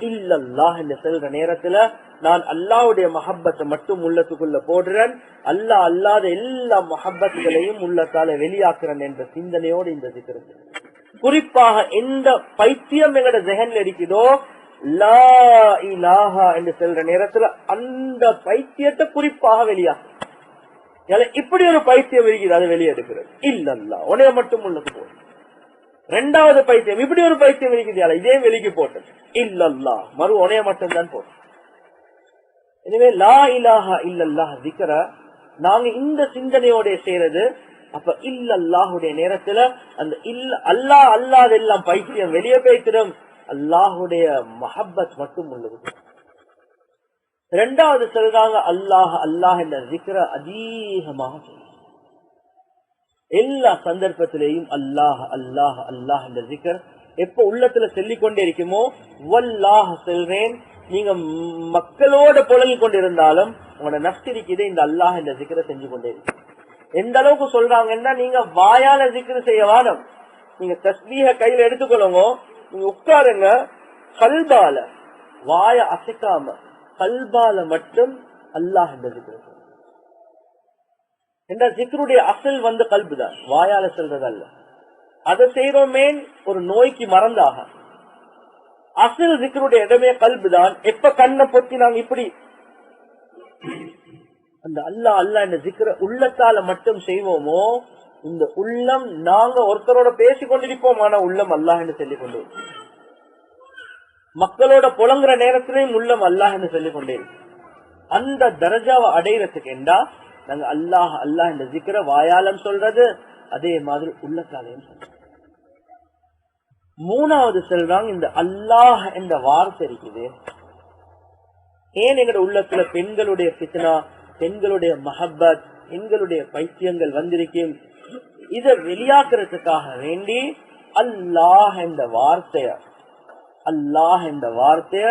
இல்லல்லாஹ் என்று சொல்ற நேரத்துல நான் அல்லாஹ்வுடைய மஹப்பத்தை மட்டும் உள்ளத்துக்குள்ள போடுறேன், அல்லாஹ் அல்லாத எல்லா மஹப்பத்துகளையும் உள்ளத்தால வெளியாக்குறேன் என்ற சிந்தனையோடு இந்த zikr. குறிப்பாக எந்த பைத்தியம் எங்கட ஜஹன்ல இருக்குதோ லா இலாஹா என்று சொல்ற நேரத்துல அந்த பைத்தியத்தை குறிப்பாக வெளியாக்கு. இப்படி ஒரு பைத்தியம் இருக்குது, அதை வெளியே எடுக்கிறது இல்லல்லாஹ் உனைய மட்டும் உள்ளது போடு. 2வது பைத்தியம், இப்படி ஒரு பைத்தியம் இருக்குது, இதே வெளிக்கு போட்டது இல்லல்லாஹ் மறு உனைய மட்டும் தான் போடும். எனவே லா இலாஹா இல்லல்லாஹ் zikr நாங்க இந்த சிந்தனையோட செய்யறது. அப்ப இல்லல்லாஹுடைய நேரத்துல அந்த அல்லாஹ் அல்லாத எல்லாம் பைத்தியம் வெளியே போய்த்திடும், அல்லாஹுடைய மஹப்பத் மட்டும் உள்ளது. 2வது சொல்றாங்க அல்லாஹ் அல்லாஹ் என்ற zikr அதிகமாக எல்லா சந்தர்ப்பத்திலேயும் அல்லாஹ் அல்லாஹ் அல்லாஹ் என்ற zikr எப்ப உள்ளத்துல சொல்லிக்கொண்டே இருக்குமோ வல்லாஹ் சொல்றேன். நீங்க மக்களோட புலங்கி கொண்டிருந்தாலும் உங்களோட நஃப்ஸ் இருக்குது இந்த அல்லாஹ் என்ற zikr செஞ்சு கொண்டே இருக்கு. எந்த அளவுக்கு சொல்றாங்கன்னா, நீங்க வாயால zikr செய்ய வானம், நீங்க தஸ்பீஹ கையில எடுத்துக்கொள்ளுங்க, நீங்க உட்காருங்க, கல்பால வாய அசைக்காம கல்பால மட்டும் அல்லாஹ் என்ற zikr. இந்த zikruடைய அசல் வந்து கல்பு தான், வாயால சொல்றதல்ல. அதை செய்யறோமே ஒரு நோய்க்கு மறந்தாக. அசல் zikruடைய இடமே கல்பு தான். எப்ப கண்ணை பொத்தி நாங்க இப்படி அந்த அல்லாஹ் அல்லாஹ் என்ற zikr உள்ளத்தால மட்டும் செய்வோமோ, இந்த உள்ளம் நாங்க ஒருத்தரோட பேசிக் கொண்டிருப்போம், ஆனா உள்ளம் அல்லாஹ் என்று சொல்லிக் கொண்டு, மக்களோட புலங்குற நேரத்திலையும் உள்ளம் அல்லாஹ் என்று சொல்லிக் கொண்டே அந்த தரஜாவை அடையிறதுக்கு என்றா நாங்க அல்லாஹ் அல்லாஹ் என்ற zikr வாயாலம் சொல்றது, அதே மாதிரி உள்ளத்தாலையும் சொல்றது. 3வது சொல்றாங்க இந்த அல்லாஹ் என்ற வார்த்தை இருக்குது. ஏன் எங்கட உள்ளத்துல பெண்களுடைய ஃபித்னா பெண்களுடைய மஹப்பத், பெண்களுடைய பைத்தியங்கள் வந்திருக்கும். இதை வெளியாக்குறதுக்காக வேண்டி அல்லாஹ் என்ற வார்த்தைய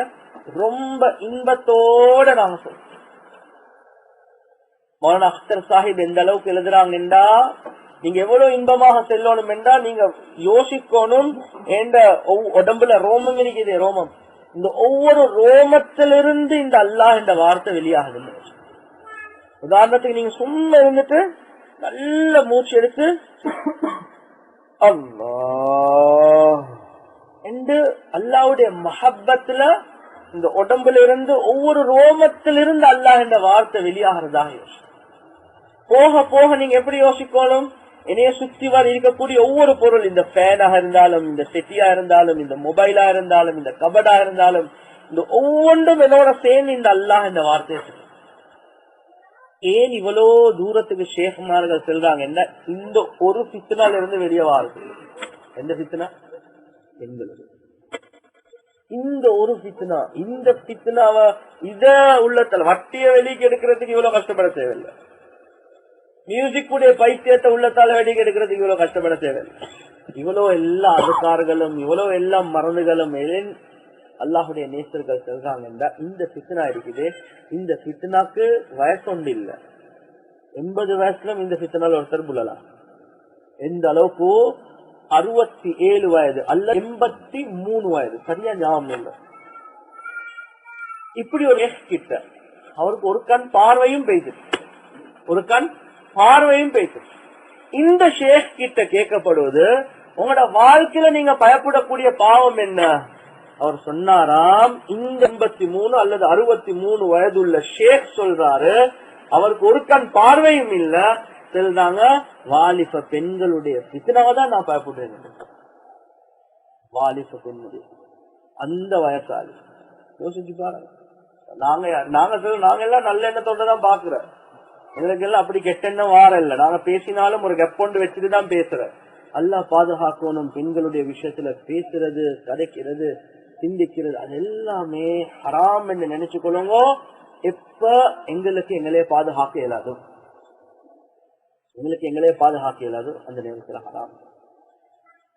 ரொம்ப இன்பத்தோட நாங்க சொல்றோம். மௌலானா அக்தர் சாஹிப் எந்த அளவுக்கு எழுதுறாங்கன்றா, நீங்க எவ்வளவு இன்பமாக செல்லணும் என்றா நீங்க யோசிக்கணும். என்ற உடம்புல ரோமம் இருக்குது, ரோமம், இந்த ஒவ்வொரு ரோமத்திலிருந்து இந்த அல்லாஹ் என்ற வார்த்தை வெளியாகுது. உதாரணத்துக்கு நீங்க சும்மா இருந்துட்டு நல்ல மூச்சு எடுத்து அல்லாஹ் என்று அல்லாஹ்வுடைய மஹப்பத்துல இந்த உடம்புல இருந்து ஒவ்வொரு ரோமத்திலிருந்து அல்லாஹ் என்ற வார்த்தை வெளியாகிறதாக யோசி. போக போக நீங்க எப்படி யோசிக்கணும், என்னைய சுத்தி வர இருக்கக்கூடிய ஒவ்வொரு பொருள், இந்த ஃபேனாக இருந்தாலும், இந்த செட்டியா இருந்தாலும், இந்த மொபைலா இருந்தாலும், இந்த கபடா இருந்தாலும், இந்த ஒவ்வொன்றும் என்னோட சேர்ந்து இந்த அல்லாஹ் இந்த வார்த்தையை சொல்லு. ஏன் இவ்வளோ தூரத்துக்கு ஷேக்மார்கள் செல்றாங்க என்ன, இந்த ஒரு ஃபித்னால இருந்து வெளியே வாருது. எந்த ஃபித்னா? பெண்களுக்கு இந்த ஒரு ஃபித்னா. இந்த ஃபித்னாவ இத உள்ளத்துல வட்டிய வெளிக்கு எடுக்கிறதுக்கு இவ்வளவு கஷ்டப்பட தேவையில்லை. மியூசிக் உடைய பைத்தியத்தை உள்ளத்தால வெளிக்கு எடுக்கிறதுக்கு இவ்வளவு கஷ்டப்பட தேவையில்லை. இவ்வளவு எல்லா அதுக்கார்களும் இவ்வளவு எல்லா மருந்துகளும் அல்லாஹுடைய நேசர்கள் சொல்றாங்க. இந்த ஃபித்னா இருக்குது, இந்த ஃபித்னாக்கு வயசு ஒன்று இல்ல. 80 வயசுல இந்த ஃபித்னால ஒருத்தர் புள்ளலாம். எந்த அளவுக்கு 67 வயது அல்ல 83 வயது, சரியா ஞாபகம் இல்லை. இப்படி ஒரு கிட்ட அவருக்கு ஒரு கண் பார்வையும் பெய்து, இந்த ஷேக் கிட்ட கேட்கப்படுவது, உங்களோட வாழ்க்கையில நீங்க பயப்படக்கூடிய பாவம் என்ன? அவர் சொன்னாராம், இந்த 83 அல்லது 63 வயதுள்ள ஷேக் சொல்றாரு, அவருக்கு ஒரு கண் பார்வையும் இல்ல. சொல்றாங்க, வாலிப பெண்களுடைய பித்தனாவதான் நான் பயப்படுறேன். வாலிப பெண்ணுடைய அந்த வயசாளி யோசிச்சு பாருங்க. நாங்க எல்லாம் நல்ல எண்ணத்தோட தான் பாக்குறோம். எங்களுக்கு எல்லாம் அப்படி கெட்ட எண்ணம் வார இல்ல. நாங்க பேசினாலும் ஒரு கெப்பொண்டு வச்சுட்டு தான் பேசுறோம். அல்லாஹ் பாதுகாக்கணும். பெண்களுடைய விஷயத்துல பேசுறது, கதைக்கிறது, சிந்திக்கிறது, அது எல்லாமே ஹராம் என்று நினைச்சு கொள்ளுங்க. எப்ப எங்களே பாதுகாக்க இயலாதோ அந்த நேரத்தில் ஹராம்.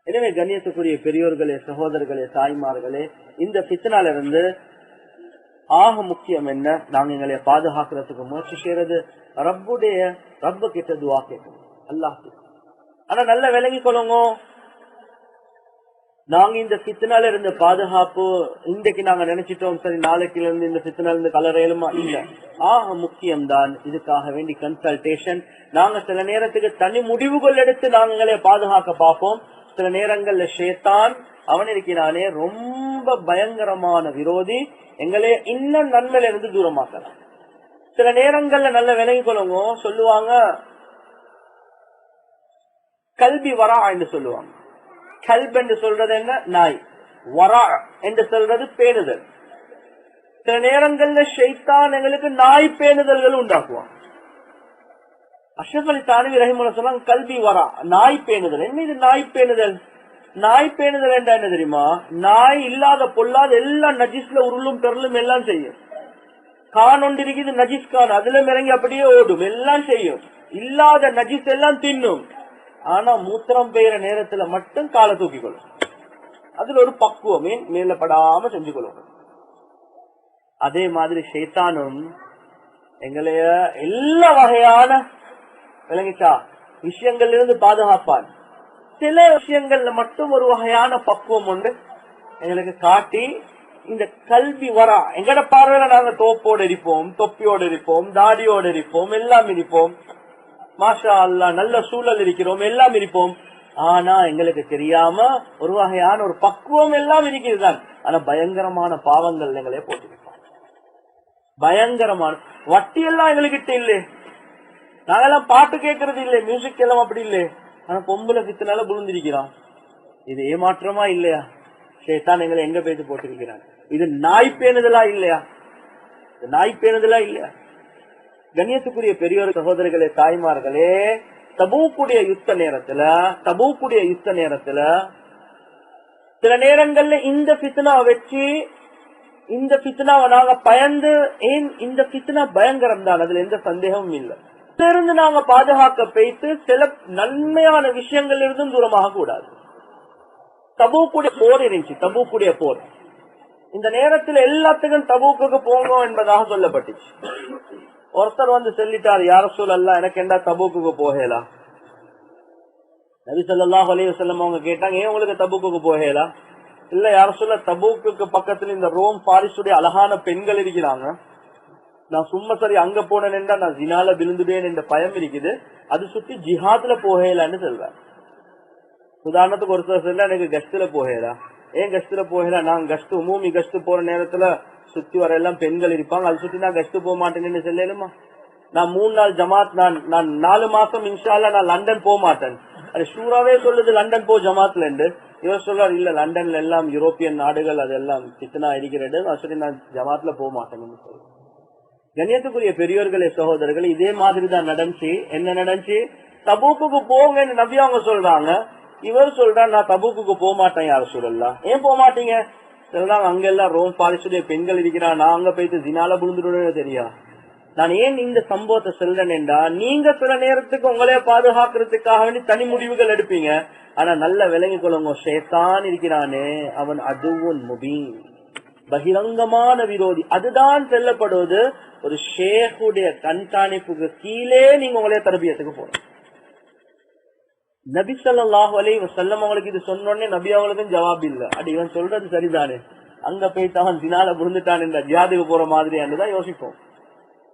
எனவே கண்ணியத்துக்குரிய பெரியோர்களே, சகோதரர்களே, தாய்மார்களே, இந்த ஃபித்னால இருந்து ஆக முக்கியம் என்ன? நாங்க எங்களை பாதுகாக்கிறதுக்கு முயற்சி செய்யறது, ரப்பு கிட்ட துவா கேட்கணும், அல்லாஹ். ஆனா நல்ல விளங்கி கொள்ளுங்க, நாங்க இந்த ஃபித்னால இருந்த பாதுகாப்பு இன்றைக்கு நாங்க நினைச்சிட்டோம், சரி நாளைக்கு இருந்து இந்த ஃபித்னால இருந்து கலரையிலுமா இல்ல. ஆக முக்கியம் தான் இதுக்காக வேண்டி கன்சல்டேஷன். நாங்க சில நேரத்துக்கு தனி முடிவுகள் எடுத்து நாங்களே பாதுகாக்க பார்ப்போம். சில நேரங்கள்ல ஷேத்தான் அவன் இருக்கிறானே ரொம்ப பயங்கரமான விரோதி, எங்களே இன்னும் நன்மையில இருந்து தூரமாக்கலாம். சில நேரங்கள்ல நல்ல விலகி கொள்ளுங்க, சொல்லுவாங்க கல்வி வரா என்று சொல்லுவாங்க. கல்ப் என்று சொல்றது என்ன? நாய். வரா என்று சொல்றது பேணுதல். சில நேரங்கள்ல ஷைத்தான் எங்களுக்கு நாய் பேணுதல்கள் உண்டாக்குவான். அஷ்ரஃப் அலி தானவி ரஹிமஹுல்லாஹ் சொன்னாங்க, கல்வி வரா, நாய் பேணுதல். என்ன இது நாய் பேணுதல்? நாய் பேணுதல் என்றா என்ன தெரியுமா? நாய் இல்லாத பொல்லாத எல்லாம் நஜிஸ்ல உருளும் பெறலும் எல்லாம் செய்யும். கான் ஒன்று இருக்குது, நஜிஸ் கான், அதுல இறங்கி அப்படியே ஓடும், எல்லாம் செய்யும். இல்லாத நஜிஸ் எல்லாம் தின்னும். ஆனா மூத்திரம் பெய்யற நேரத்துல மட்டும் காலை தூக்கிக் கொள்ளும். அதுல ஒரு பக்குவமே மேலப்படாம செஞ்சு கொள்ளும். அதே மாதிரி ஷைத்தானும் எங்களைய எல்லா வகையான விளங்கிச்சா விஷயங்கள்ல இருந்து பாதுகாப்பான். சில விஷயங்கள்ல மட்டும் ஒரு வகையான பக்குவம் உண்டு எங்களுக்கு காட்டி, இந்த கல்வி வரா. எங்கட பார்வையில நாங்க தோப்போடு இருப்போம், தொப்பியோடு இருப்போம், தாடியோடு இருப்போம், எல்லாம் இருப்போம், மாஷா அல்லாஹ் நல்ல சூழல் இருக்கிறோம், எல்லாம் இருப்போம். ஆனா எங்களுக்கு தெரியாம ஒரு வகையான ஒரு பக்குவம் எல்லாம் இருக்கிறதுதான். ஆனா பயங்கரமான பாவங்கள் எங்களே போட்டுருப்போம். பயங்கரமான வட்டி எல்லாம் எங்ககிட்ட இல்லை, நாங்கெல்லாம் பாட்டு கேட்கறது இல்லை, மியூசிக் எல்லாம் அப்படி இல்லை. ஆனா பொம்பளை பித்தனால புழுந்திருக்கிறான். இது ஏமாற்றமா இல்லையா? ஷைத்தான் எங்களை எங்க பேசி போட்டிருக்கிறான். இது நாய் பேணுதலா இல்லையா? நாய் பேணுதலா இல்லையா? கண்ணியத்துக்குரிய பெரியோர் சகோதரர்களே, தாய்மார்களே, தபூக்குடைய யுத்த நேரத்துல சில நேரங்கள்ல இந்த பித்னா வச்சு இந்த ஃபித்னாவை நாங்க பயந்து, ஏன் இந்த ஃபித்னா பயங்கரம் தான், அதுல எந்த சந்தேகமும் இல்லை. இருந்து நாங்க பாதுகாக்க போய்த்து சில நன்மையான விஷயங்கள் இருந்தும் தூரமாக கூடாது. தபூக்குடைய போர் இருந்துச்சு, தபூக்குடைய போர். இந்த நேரத்தில் எல்லாத்துக்கும் தபூக்கு போங்க என்பதாக சொல்லப்பட்டுச்சு. ஒருத்தர் வந்து சொல்லிட்டார், யார ரசூலல்லாஹ் எனக்கு என்ன தபூக்கு போகலாம். நபி ஸல்லல்லாஹு அலைஹி வஸல்லம் அவங்க கேட்டாங்க, ஏன் உங்களுக்கு தபூக்கு போகலாம்? இல்ல யார ரசூல, தபூக்கு பக்கத்துல இந்த ரோம் பாரிசுடைய அழகான பெண்கள் இருக்கிறாங்க, நான் சும்மா சரி அங்க போனேன்டா நான் ஜினால விழுந்துடுவேன் என்ற பயம் இருக்குது, அது சுத்தி ஜிஹாத்ல போகலான்னு சொல்றேன். உதாரணத்துக்கு ஒருத்தர் சொல்ல, எனக்கு கஸ்ட்ல போகலாம். ஏன் கஸ்ட்ல போகலாம்? நான் கஸ்ட் மூமி கஸ்ட் போற நேரத்துல சுத்தி வர எல்லாம் பெண்கள் இருப்பாங்க, அது சுத்தி நான் கஸ்ட் போக மாட்டேன்னு சொல்லலுமா? நான் 3 நாள் ஜமாத், நான் 4 மாசம் இன்ஷா அல்லாஹ் நான் லண்டன் போக மாட்டேன். அது ஷூராவே சொல்லுது லண்டன் போ ஜமாத்ல இருந்து. இவர் சொல்றாரு, இல்ல லண்டன்ல எல்லாம் யூரோப்பியன் நாடுகள் அதெல்லாம் கித்தனா இருக்கிறது, சொல்லி நான் ஜமாத்ல போக மாட்டேன்னு சொல்றேன். கண்ணியத்துக்குரிய பெரியோர்களே சகோதரர்கள், இதே மாதிரிதான் நடந்துச்சு. என்ன நடந்துச்சு? தபூக்கு போங்கன்னு நபி அவங்க சொல்றாங்க. இவர் சொல்றா, நான் தபூக்கு போக மாட்டேன் யார சொல்லலாம். ஏன் போக மாட்டீங்க? சொல்றாங்க, அங்க எல்லாம் ரோம் பாரிசுடைய பெண்கள் இருக்கிறான், நான் அங்க போயிட்டு ஜினால விழுந்துடுவேன்னு தெரியா. நான் ஏன் இந்த சம்பவத்தை சொல்றேன் என்றா, நீங்க சில நேரத்துக்கு உங்களே பாதுகாக்கிறதுக்காக வேண்டி தனி முடிவுகள் எடுப்பீங்க. ஆனா நல்ல விளங்கி கொள்ளுங்க, ஷைத்தான் இருக்கிறானே அவன் அதுவும் முபீன், பகிரங்கமான விரோதி. அதுதான் செல்லப்படுவது. ஒரு ஷேக்குடைய கண்காணிப்புக்கு கீழே நீங்க உங்களே தரபியத்துக்கு போறோம். நபி ஸல்லல்லாஹு அலைஹி வஸல்லம் அவங்களுக்கு இது சொன்னோடனே நபி அவங்களுக்கும் ஜவாப் இல்ல. அடி இவன் சொல்றது சரிதானே, அங்க போயிட்டு அவன் தினால புரிந்துட்டான் இந்த ஜியாதுக்கு போற மாதிரியானதான் யோசிப்போம்.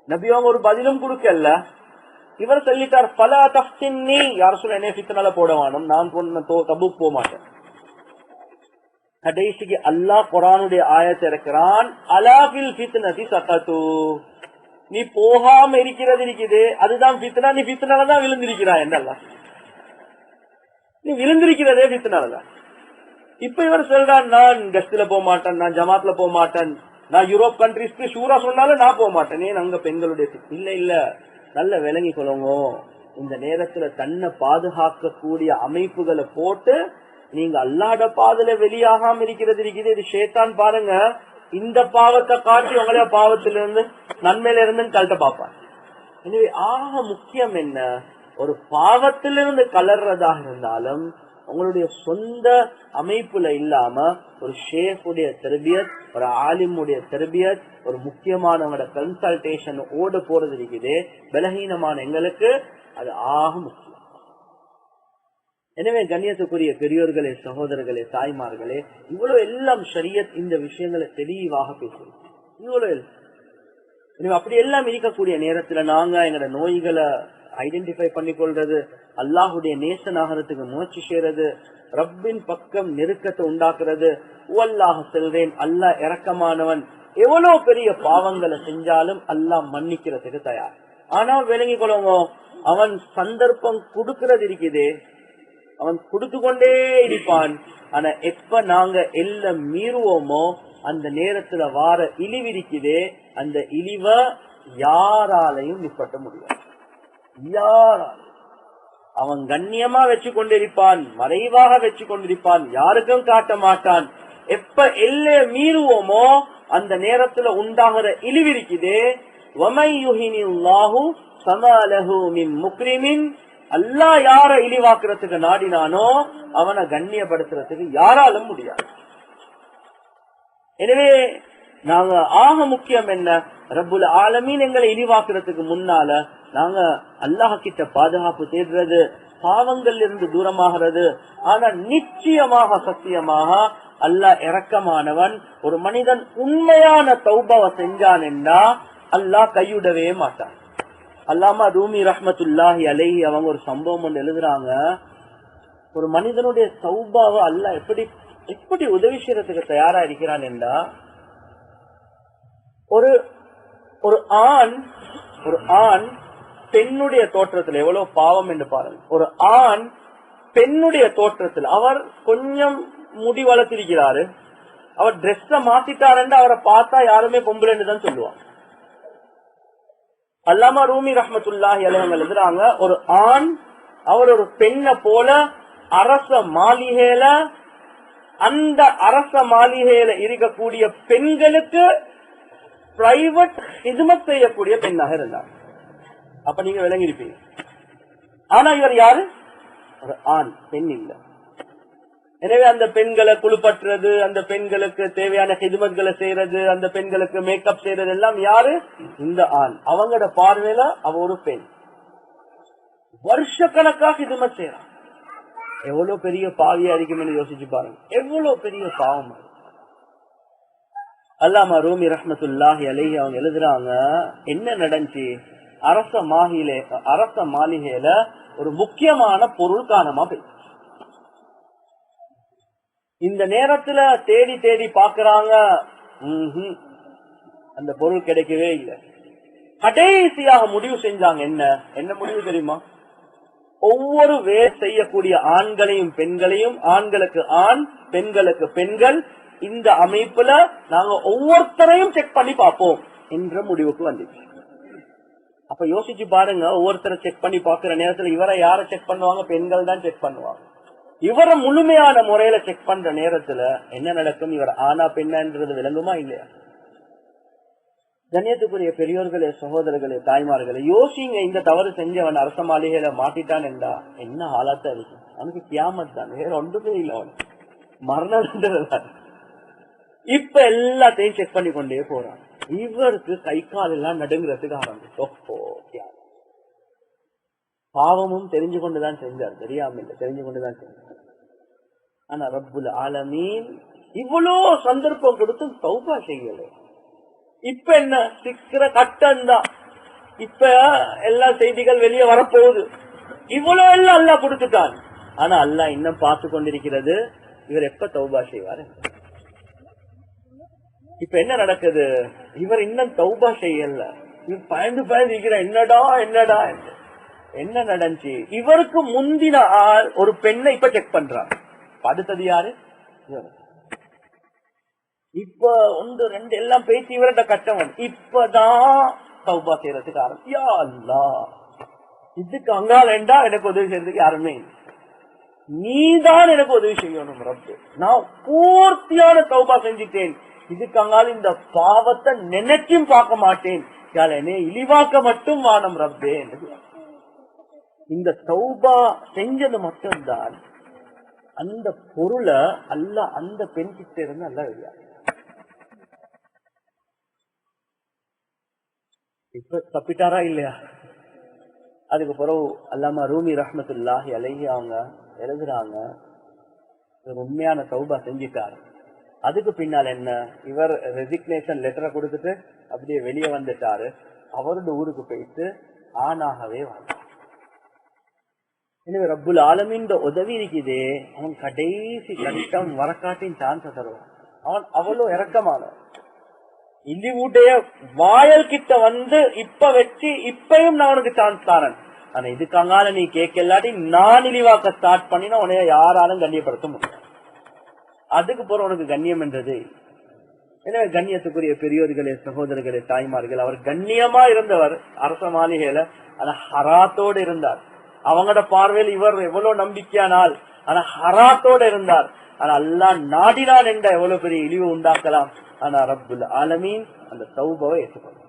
நபி அவங்க ஒரு பதிலும் கொடுக்கல. இவர் சொல்லிட்டார், பலா தஃப்தின்னி, யார் சொல்ல என்ன ஃபித்னால போடவானும், நான் தபூக் போக மாட்டேன். கடைசிக்கு அல்லாஹ் குர்ஆனுடைய ஆயத்தை இறக்குறான், அலா ஃபில் ஃபித்னதி சகது, நீ போகாம இருக்கிறது இருக்குது அதுதான் ஃபித்னா, நீ ஃபித்னால தான் விழுந்திருக்கிறாய் என்றல்ல, நீ விழுந்திருக்கிறதே ஃபித்னாலதான். இப்ப இவர் சொல்றான், நான் கஸ்ட்ல போக மாட்டேன், நான் ஜமாத்ல போக மாட்டேன், நான் யூரோப் கண்ட்ரிஸ்க்கு ஷூரா சொன்னாலும் நான் போக மாட்டேன். ஏன் அங்க பெண்களுடைய இல்ல இல்ல, நல்ல விளங்கி கொள்ளுங்க. இந்த நேரத்துல தன்னை பாதுகாக்க கூடிய அமைப்புகளை போட்டு நீங்க அல்லாஹ்ட பாதையில வெளியாகாம இருக்கிறது இருக்குது. இது ஷைத்தான் பாருங்க, இந்த பாவத்தை காட்டி உங்களே பாவத்திலிருந்து நன்மையில இருந்து கழட்ட பார்ப்பான். எனவே ஆக முக்கியம் என்ன, ஒரு பாவத்திலிருந்து கலர்றதாக இருந்தாலும் உங்களுடைய சொந்த அமைப்புல இல்லாம ஒரு ஷேஃபுடைய தர்பியத், ஒரு ஆலிமுடைய தர்பியத், ஒரு முக்கியமானவங்களோட கன்சல்டேஷன் ஓட போறது இருக்குது. பலகீனமான எங்களுக்கு அது ஆக முக்கியம். எனவே கண்ணியத்துக்குரிய பெரியோர்களே, சகோதரர்களே, தாய்மார்களே, இவ்வளவு எல்லாம் ஷரியத் இந்த விஷயங்களை தெளிவாக பேசுது. இவ்வளவு அப்படி எல்லாம் இருக்கக்கூடிய நேரத்துல நாங்க எங்களோட நோய்களை ஐடென்டிஃபை பண்ணிக்கொள்றது, அல்லாஹுடைய நேசனாகிறதுக்கு முயற்சி செய்யறது, ரப்பின் பக்கம் நெருக்கத்தை உண்டாக்குறது. அல்லாஹ் செல்றேன், அல்லாஹ் இரக்கமானவன், எவ்வளவு பெரிய பாவங்களை செஞ்சாலும் அல்லாஹ் மன்னிக்கிறதுக்கு தயார். ஆனால் விளங்கி கொள்ளுங்க, அவன் சந்தர்ப்பம் கொடுக்கிறது இருக்குதே, அவன் கொடுத்து கொண்டே இருப்பான். ஆனா எப்ப நாங்க எல்லாம் மீறுவோமோ அந்த நேரத்துல வார இழிவு இருக்குதே, அந்த இழிவை யாராலையும் நிப்பட்ட முடியாது. யாராலும் அவன் கண்ணியமா வச்சு கொண்டிருப்பான், மறைவாக வச்சு கொண்டிருப்பான், யாருக்கும் காட்ட மாட்டான். எப்ப எல்லை மீறுவோமோ அந்த நேரத்துல உண்டாகிற இழிவு இருக்குதே, அல்லாஹ் யார இழிவாக்குறதுக்கு நாடினானோ அவனை கண்ணியப்படுத்துறதுக்கு யாராலும் முடியாது. எனவே நாங்க ஆக முக்கியம் என்ன, ரப்புல் ஆலமீன் எங்களை இழிவாக்குறதுக்கு முன்னால நாங்க அல்லாஹ் கிட்ட பாதுகாப்பு தேடுறது, பாவங்கள் இருந்து தூரமாகிறது. ஆனா நிச்சயமாக சத்தியமாக அல்லாஹ் இரக்கமானவன். ஒரு மனிதன் உண்மையான தௌபாவை செஞ்சான் என்றா அல்லாஹ் கையுடவே மாட்டான். அல்லாமா ரூமி ரஹ்மத்துல்லாஹி அலைஹி அவங்க ஒரு சம்பவம் ஒன்று எழுதுறாங்க. ஒரு மனிதனுடைய தௌபாவை அல்லாஹ் எப்படி உதவி செய்யறதுக்கு தயாரா இருக்கிறான் என்றா, ஒரு ஆண் பெண்ணுடைய தோற்றத்தில் எவ்வளவு பாவம் என்று பாருங்க. ஒரு ஆண் பெண்ணுடைய தோற்றத்தில், அவர் கொஞ்சம் முடி வளர்த்திருக்கிறாரு, அவர் டிரெஸ்ஸ மாத்திட்டாரு, அவரை பார்த்தா யாருமே பொம்பளைன்னு தான் சொல்லுவாங்க. அல்லாமா ரூமி ரஹ்மத்துல்லாஹி அலைஹி எழுதுறாங்க, ஒரு ஆண் அவர் ஒரு பெண்ணை போல அரச மாளிகையில அந்த அரச மாளிகையில இருக்கக்கூடிய பெண்களுக்கு பிரைவேட் ஹிதுமத் செய்யக்கூடிய பெண்ணாக இருந்தார். அப்ப நீங்க விளங்கியிருப்பீங்க. ஆனா இவர் யாரு? ஒரு ஆண், பெண் இல்ல. எனவே அந்த பெண்களை குழுப்பற்றுறது, அந்த பெண்களுக்கு தேவையான ஹிதுமத்களை செய்யறது, அந்த பெண்களுக்கு மேக்கப் செய்யறது எல்லாம் யாரு? இந்த ஆண். அவங்களோட பார்வையில அவ ஒரு பெண். வருஷ கணக்காக ஹிதுமத் செய்யறான். எவ்வளவு பெரிய பாவியா இருக்குன்னு யோசிச்சு பாருங்க. எவ்வளவு பெரிய பாவம். அல்லாமா ரூமி ரஹ்மத்துல்லாஹி அலைஹி அவங்க எழுதுறாங்க, என்ன நடந்துச்சு, அரச மாளிகையில ஒரு முக்கியமான பொருள் காணாம போயிடுச்சு. இந்த நேரத்துல தேடி தேடி பாக்குறாங்க, அந்த பொருள் கிடைக்கவே இல்லை. கடைசியாக முடிவு செஞ்சாங்க. என்ன முடிவு தெரியுமா? ஒவ்வொரு வேலை செய்யக்கூடிய ஆண்களையும் பெண்களையும், ஆண்களுக்கு ஆண் பெண்களுக்கு பெண்கள், இந்த அமைப்புல நாங்க ஒவ்வொருத்தரையும் செக் பண்ணி பார்ப்போம் என்ற முடிவுக்கு வந்துச்சு. அப்ப யோசிச்சு பாருங்க, ஒவ்வொருத்தரை செக் பண்ணி பாக்குற நேரத்துல இவரை யார செக் பண்ணுவாங்க? பெண்கள் தான் செக் பண்ணுவாங்க. இவரை முழுமையான முறையில செக் பண்ற நேரத்துல என்ன நடக்கும்? இவர் ஆனா பெண்ணான்றது விளங்குமா இல்லையா? கண்ணியத்துக்குரிய பெரியோர்களே, சகோதரர்களே, தாய்மார்களே, யோசிங்க. இந்த தவறு செஞ்சவன் அரச மாளிகையில மாட்டிட்டான் என்றா என்ன ஆளாத்தான் இருக்கு? அவனுக்கு கியாமத் தான், வேற ஒன்றுமே இல்லை. அவன் மரணம். இப்ப எல்லாத்தையும் செக் பண்ணி கொண்டே போறான். இவருக்கு கை கால் எல்லாம் நடுங்கிறதுக்கு ஆரம்பிச்சு. பாவமும் தெரிஞ்சு கொண்டுதான் செஞ்சார், தெரியாம இல்லை, தெரிஞ்சு கொண்டுதான் செஞ்சார். ஆனா ரப்புல் ஆலமீன் இவ்வளோ சந்தர்ப்பம் கொடுத்தும் தௌபா செய்யல. இப்ப என்ன சிக்கிற கட்டம் தான். இப்ப எல்லா செய்திகள் வெளியே வரப்போகுது. இவ்வளவு எல்லாம் அல்லாஹ் கொடுத்துட்டான். ஆனா அல்லாஹ் இன்னும் பார்த்து கொண்டிருக்கிறது, இவர் எப்ப தௌபா செய்வாரு. இப்ப என்ன நடக்குது? இவர் இன்னும் தௌபா செய்யல. இவர் பயந்து இருக்கிற, என்னடா என்னடா என்ன நடந்துச்சு? இவருக்கு முந்தின ஆள் ஒரு பெண்ணை இப்ப செக் பண்றாங்க. அடுத்தது யாரு? இப்ப 1 2 எல்லாம் பேசி இவர்கிட்ட கட்டவன் இப்பதான் தௌபா செய்யறதுக்கு ஆரம்பி. யா அல்லாஹ், இதுக்கு அங்காளண்டா எனக்கு உதவி செய்யறதுக்கு யாருமே, நீதான் எனக்கு உதவி செய்யணும் ரப்பு. நான் பூர்த்தியான தௌபா செஞ்சுட்டேன். இதுக்கு அங்கால இந்த பாவத்தை நினைச்சும் பார்க்க மாட்டேன். என்னை இழிவாக்க மட்டும் வானம் ரப்பே. இந்த தௌபா செஞ்சது மட்டும்தான் அந்த பொருளை அல்ல அந்த பெண் கிட்ட இருந்து அல்ல இல்லையா. இப்ப தப்பிட்டாரா இல்லையா? அதுக்கு பிறகு அல்லாமா ரூமி ரஹ்மத்துல்லாஹி அலைஹி அவங்க எழுதுறாங்க, உண்மையான தௌபா செஞ்சுட்டாரு. அதுக்கு பின்னால் என்ன, இவர் ரெசிக்னேஷன் லெட்டரை கொடுத்துட்டு அப்படியே வெளியே வந்துட்டாரு. அவரோட ஊருக்கு போயிட்டு ஆணாகவே வந்தார். எனவே ரப்புல் ஆலமீன் உதவி இருக்குதே, அவன் கடைசி கட்டம் வரக்காட்டின் சான்ஸ் தருவான். அவன் அவ்வளவு இறக்கமான இழிவுடைய வாயல் கிட்ட வந்து இப்ப வச்சு இப்பயும் நான் உனக்கு சான்ஸ் தாரன். ஆனா இதுக்காக நீ கேட்கலாட்டி நான் இழிவாக்க ஸ்டார்ட் பண்ணினா உனைய யாராலும் கண்ணியப்படுத்த முடியும். அதுக்கு போற உனக்கு கண்ணியம் என்றது. எனவே கண்ணியத்துக்குரிய பெரியோர்களே, சகோதரர்களே, தாய்மார்கள், அவர் கண்ணியமா இருந்தவர் அரச மாளிகையில. ஆனா ஹராத்தோடு இருந்தார். அவங்களோட பார்வையில் இவர் எவ்வளவு நம்பிக்கையானால், ஆனா ஹராத்தோடு இருந்தார். ஆனா அல்லாஹ் நாடினான் என்ற எவ்வளவு பெரிய இழிவு உண்டாக்கலாம். ஆனா ரப்புல் ஆலமீன் அந்த தௌபாவை ஏற்றுக்கொண்டார்.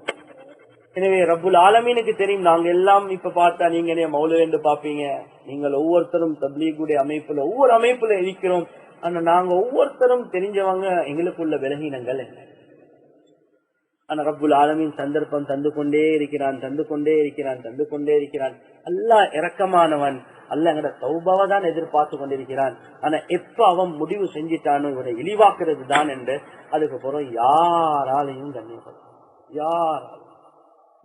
எனவே ரப்புல் ஆலமீனுக்கு தெரியும். நாங்க எல்லாம் இப்ப பார்த்தா நீங்க என்ன மௌலவி என்று பாப்பீங்க. நீங்கள் ஒவ்வொருத்தரும் தப்லீகுடைய அமைப்புல ஒவ்வொரு அமைப்புல இருக்கிறோம். ஆனா நாங்க ஒவ்வொருத்தரும் தெரிஞ்சவங்க, எங்களுக்குள்ள விலகினங்கள் என்ன. ஆனா ரப்புல் ஆலமீன் சந்தர்ப்பம் தந்து கொண்டே இருக்கிறான். அல்லாஹ் இரக்கமானவன். அல்லாஹ் எங்கட தௌபாவை தான் எதிர்பார்த்து கொண்டிருக்கிறான். ஆனா எப்ப அவன் முடிவு செஞ்சிட்டானோ இவனை இழிவாக்குறது தான் என்று, அதுக்கப்புறம் யாராலையும் கண்ணியப்படும், யாராலும்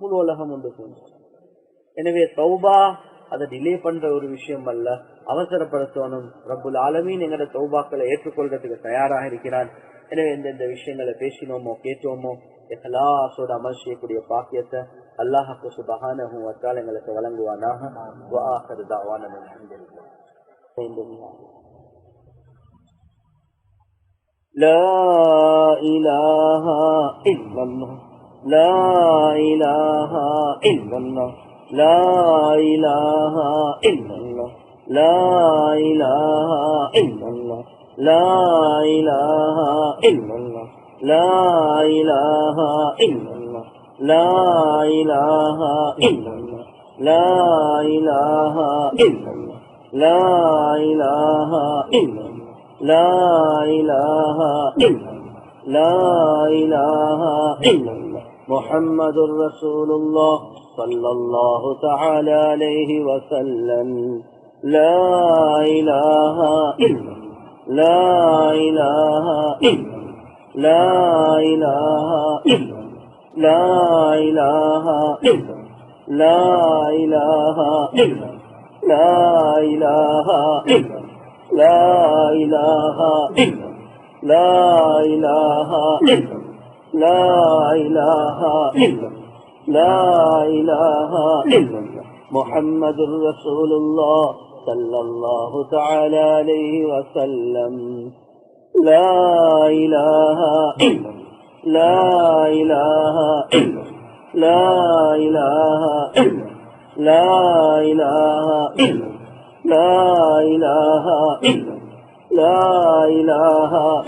முழு உலகம் உண்டு சொல்லும். எனவே தௌபா அதை டிலே பண்ற ஒரு விஷயம் அல்ல, அவசரப்படுத்தணும். ரப்புல் ஆலமீன் எங்கட தௌபாக்களை ஏற்றுக்கொள்றதுக்கு தயாராக இருக்கிறான். எனவே எந்தெந்த விஷயங்களை பேசினோமோ கேட்டோமோ இஹ்லாஸோட அமல் செய்யக்கூடிய பாக்கியத்தை அல்லாஹ் சுப்ஹானஹு வ தஆலா எங்களுக்கு வழங்குவானாக. வ ஆகிரு தஅவானா அல்ஹம்துலில்லாஹ். லா இலாஹா இல்லல்லாஹ், லா இலாஹா இல்லல்லாஹ், லா இலாஹா இல்லல்லாஹ், லா இலாஹா இல்லல்லாஹ், لا إله إلا الله لا إله إلا الله لا إله إلا الله لا إله إلا الله لا إله إلا الله لا إله إلا الله لا إله إلا الله محمد رسول الله صلى الله تعالى عليه وسلم لا إله إلا الله لا إله إلا الله لا إله إلا الله لا إله إلا الله لا إله إلا الله لا إله إلا الله لا إله إلا الله لا إله إلا الله لا إله إلا الله لا إله إلا الله محمد رسول الله صلى الله تعالى عليه وسلم لا إله إلا الله لا إله إلا الله لا إله إلا الله لا إله إلا الله لا إله إلا الله لا إله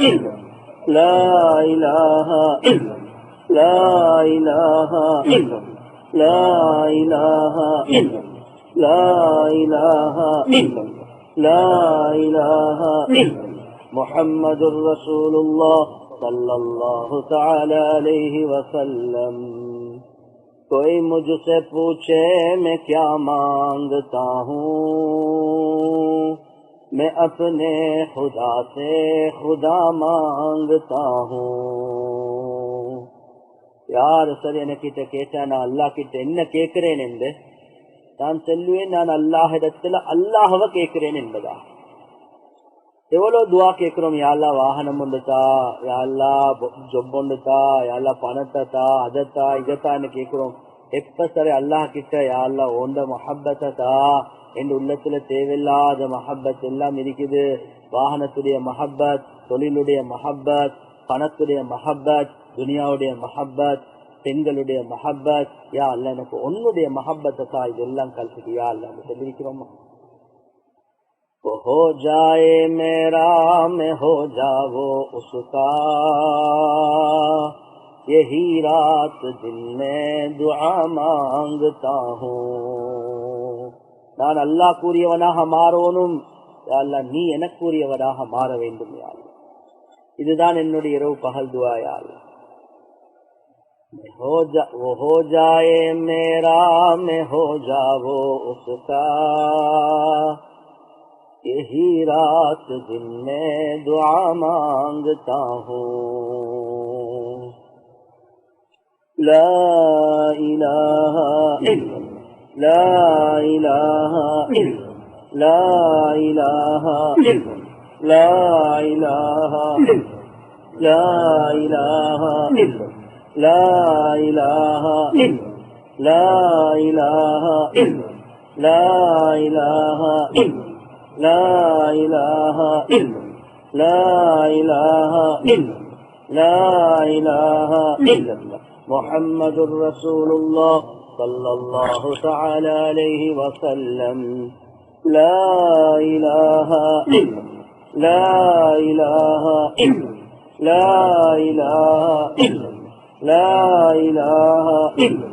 إلا الله لا إله إلا الله لا إله إلا الله لا إله إلا الله لا إله إلا الله لا إله إلا الله محمد رسول الله صلى الله تعالى عليه وسلم कोई मुझसे पूछे मैं क्या मांगता हूँ मैं अपने खुदा से खुदा मांगता हूँ யார் சரி எனக்கிட்ட கேட்டா நான் அல்லாஹ் கிட்ட என்ன கேட்கிறேன் என்று நான் சொல்லுவேன் நான் அல்லாஹிடத்துல அல்லாஹ்வை கேட்கிறேன் என்பதா எவ்வளவு துவா கேட்கிறோம் யா அல்லாஹ் வாகனம் ஒன்றுதா யா அல்லாஹ் ஜொப் ஒன்றுதா யா அல்லாஹ் பணத்தை தா அதத்தா இதத்தான்னு கேட்கிறோம் எப்ப சரி அல்லாஹ் கிட்ட யா அல்லாஹ் ஓண்ட மஹப்பத்தை தா என் உள்ளத்துல தேவையில்லாத மஹப்பத் எல்லாம் இருக்குது வாகனத்துடைய மஹப்பத் தொழிலுடைய மஹப்பத் பணத்துடைய மஹப்பத் துனியாவுடைய மஹப்பத் பெண்களுடைய மஹப்பத் யா அல்லாஹ் எனக்கு உன்னுடைய மஹப்பத்தை தா இதெல்லாம் கல்பிக்கு யா அல்லாஹ் சொல்லியிருக்கிறோமா हो जाए मेरा मैं हो जाओ उसका यही रात दिन में दुआ मांगता हूँ நான் அல்லாஹ் கூறியவனாக மாறணும் யா அல்லாஹ் நீ எனக்கு கூறியவனாக மாற வேண்டும் யா அல்லாஹ் இதுதான் என்னுடைய இரவு பகல் துஆ யா அல்லாஹ் वो हो जाए मेरा मैं हो जाओ उसका यही रात दिन में दुआ मांगता हूँ ला इलाहा इल्लल्लाह ला इलाहा इल्लल्लाह ला इलाहा इल्लल्लाह ला इलाहा इल्लल्लाह ला इलाहा इल्लल्लाह ला इलाहा इल्लल्लाह ला इलाहा इल्लल्लाह ला इलाहा इल्लल्लाह لا إله إلا لا إله إلا لا إله إلا الله محمد رسول الله صلى الله تعالى عليه وسلم لا إله إلا لا إله إلا لا إله إلا لا إله إلا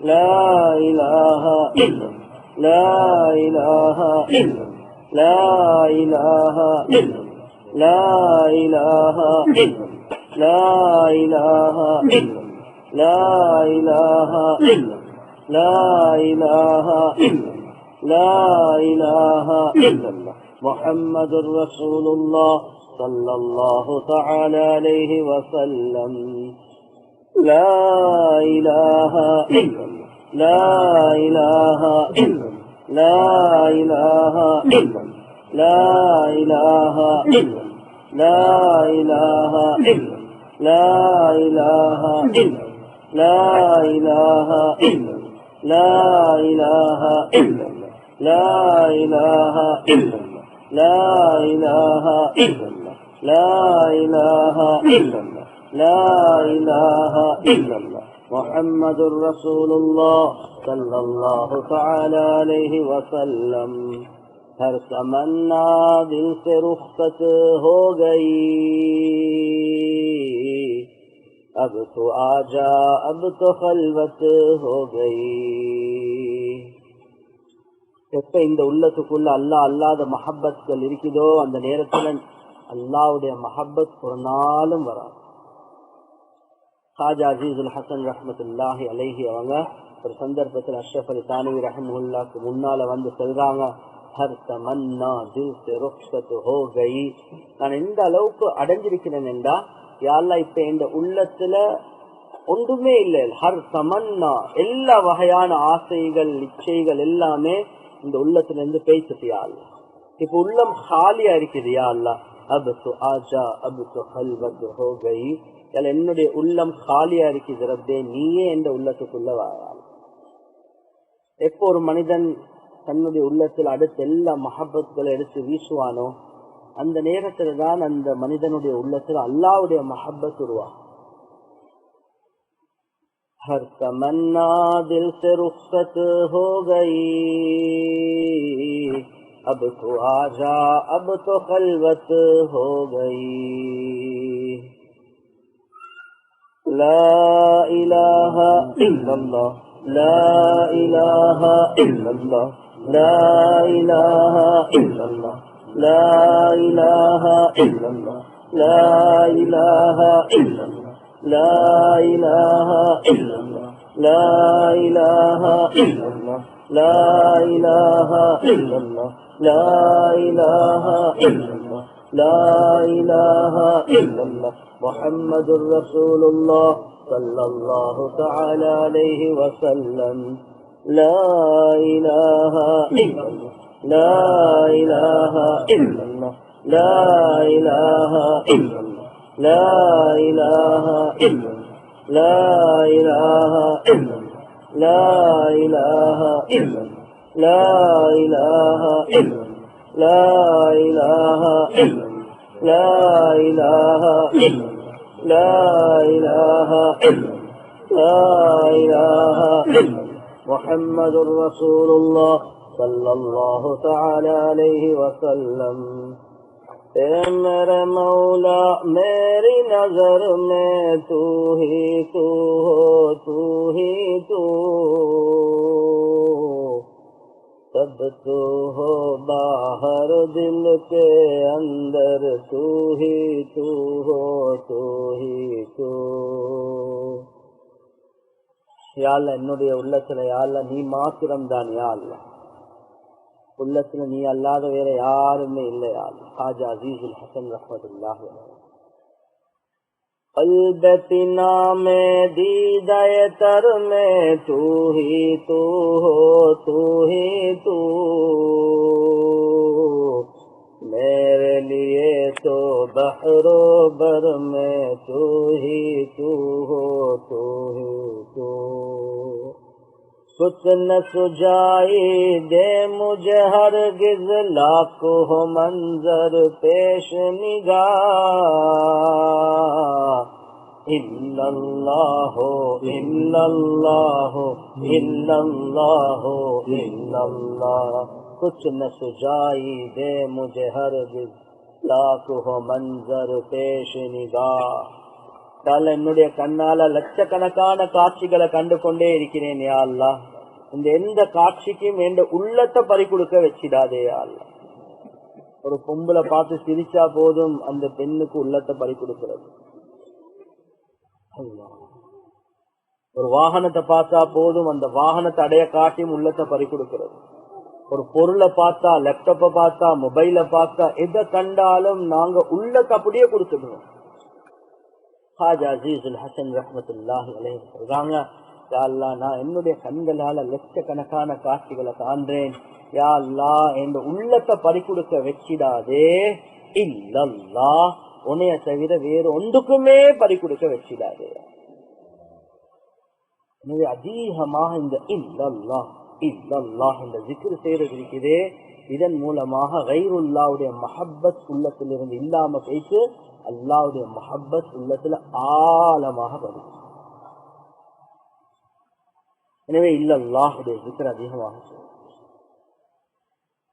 لا إله إلا لا إله إلا لا إله إلا لا إله إلا لا إله إلا لا إله إلا لا إله إلا لا إله إلا الله محمد رسول الله صلى الله تعالى عليه وسلم لا إله إلا لا إله إلا لا إله إلا لا إله إلا لا إله إلا لا إله إلا لا إله إلا لا إله إلا لا إله إلا لا إله إلا لا إله إلا لا إله إلا محمد رسول الله صلى الله تعالى عليه وسلم हर तमन्ना दिल से रुखसत हो गई, अब तो आजा अब तो खलवत हो गई. எப்ப இந்த உள்ளத்துக்குள்ள அல்லாஹ் அல்லாத மஹப்பத்கள் இருக்குதோ அந்த நேரத்துல அல்லாஹ்வுடைய மஹப்பத் ஒரு நாளும் வராது. காஜா அஜீசுல் ஹசன் ரஹ்மத்துல்லாஹி அலைஹி அவங்க ஒரு சந்தர்ப்பத்தில் அஷ்ரஃப் அலி தானவி ரஹ்மத்துல்லாஹ்க்கு முன்னால வந்து சொல்றாங்க, ஹர் தமன்னா தில் சே ருக்ஸத் ஹோ கயி, நான் எந்த அளவுக்கு அடைஞ்சிருக்கிறேன் என்றா, யா அல்லாஹ் இப்ப இந்த உள்ளத்துல ஒன்றுமே இல்லை. ஹர் தமன்னா எல்லா வகையான ஆசைகள் இச்சைகள் எல்லாமே இந்த உள்ளத்துல இருந்து பேசிட்டு யா அல்லாஹ். இப்ப உள்ளம் காலியா இருக்குது யா அல்லாஹ், அப் து ஆஜா அப் து ஹல்வத் ஹோ கயி, என்னுடைய உள்ளம் காலியா இருக்குது ரப்பே, நீயே என்ற உள்ளத்துக்குள்ள வாழலாம். எப்போ ஒரு மனிதன் தன்னுடைய உள்ளத்தில் அடுத்த எல்லா மஹப்பத்களை எடுத்து வீசுவானோ அந்த நேரத்துல தான் அந்த மனிதனுடைய உள்ளத்தில் அல்லாஹ்வுடைய மஹப்பத் உருவாகும். हर तमन्ना दिल से रुखसत हो गई, अब तो आजा अब तो खलवत हो गई. ला इलाहा इल्लल्लाह ला इलाहा इल्लल्लाह ला इलाहा इल्लल्लाह ला इलाहा इल्लल्लाह ला इलाहा इल्लल्लाह لا إله إلا الله لا إله إلا الله لا إله إلا الله لا إله إلا الله لا إله إلا الله محمد رسول الله صلى الله تعالى عليه وسلم. لا إله إلا الله لا إله إلا الله لا إله إلا الله لا إله إلا الله لا إله إلا الله لا إله إلا الله لا إله إلا الله لا إله إلا الله لا إله إلا الله لا إله إلا الله لا إله إلا الله محمد رسول الله صلى الله تعالى عليه وسلم. मेरे मौला मेरी नजर में तू ही तू हो तू ही तू, सब तू हो बाहर दिल के अंदर तू ही तू हो तू ही तू. யா அல்லாஹ் என்னுடைய உள்ளத்துல யா அல்லாஹ் நீ மாத்திரம் தான் யா அல்லாஹ், உள்ளத்துல நீ அல்லாத வேற யாருமே இல்லையா. காஜா அஜீசுல் ஹசன் ரஹ்மத்துல்லாஹி அலைஹி. கல்பத்தினா மே दीदाय तर में तू ही तू हो तू ही तू, मेरे लिए तो बहरो बर में तू ही तू हो तू ही तू. कुछ न सुझाई दे मुझे हरगिज़ लाखों हो मंजर पेश निगाह, इल्लल्लाहो इल्लल्लाहो इल्लल्लाहो इल्लल्लाह. कुछ न सुझाई दे मुझे हरगिज़ लाखों हो मंजर पेश निगाह. என்னுடைய கண்ணால லட்சக்கணக்கான காட்சிகளை கண்டு கொண்டே இருக்கிறேன் யா அல்லாஹ், இந்த எந்த காட்சிக்கும் எந்த உள்ளத்தை பறி கொடுக்க வச்சிடாதே யா அல்லாஹ். ஒரு பொம்பளை பார்த்து சிரிச்சா போதும் அந்த பெண்ணுக்கு உள்ளத்தை பறி கொடுக்கிறது. ஒரு வாகனத்தை பார்த்தா போதும் அந்த வாகனத்தை அடைய காட்டியும் உள்ளத்தை பறி கொடுக்கிறது. ஒரு பொருளை பார்த்தா, லேப்டாப்பை பார்த்தா, மொபைலை பார்த்தா, எதை கண்டாலும் நாங்க உள்ளத்தை அப்படியே கொடுத்துடுவோம். காஜா அஜீசுல் ஹசன் ரஹ்மத்துல்லாஹி அலைஹி சொல்றாங்க, யா அல்லாஹ் நான் என்னுடைய கண்களால லட்சக்கணக்கான காட்சிகளை காண்றேன், யா அல்லாஹ் என் உள்ளத்தை பறி கொடுக்க வச்சிடாதே, இல்லல்லாஹ் உன்னைய தவிர வேறு ஒன்றுக்குமே பறி கொடுக்க வச்சிடாதே. எனவே அதிகமாக இந்த இல்லல்லாஹ் இல்லல்லாஹ் இந்த ஜிக்ர் செய்யறது இருக்குதே, இதன் மூலமாக கைருல்லாவுடைய மஹப்பத் உள்ளத்திலிருந்து இல்லாம போயிட்டு அல்லாவுடைய மஹப்பத் உள்ளத்துல ஆழமாக வருது. எனவே இல்லல்லாஹுடைய ஜிக்ர் அதிகமாக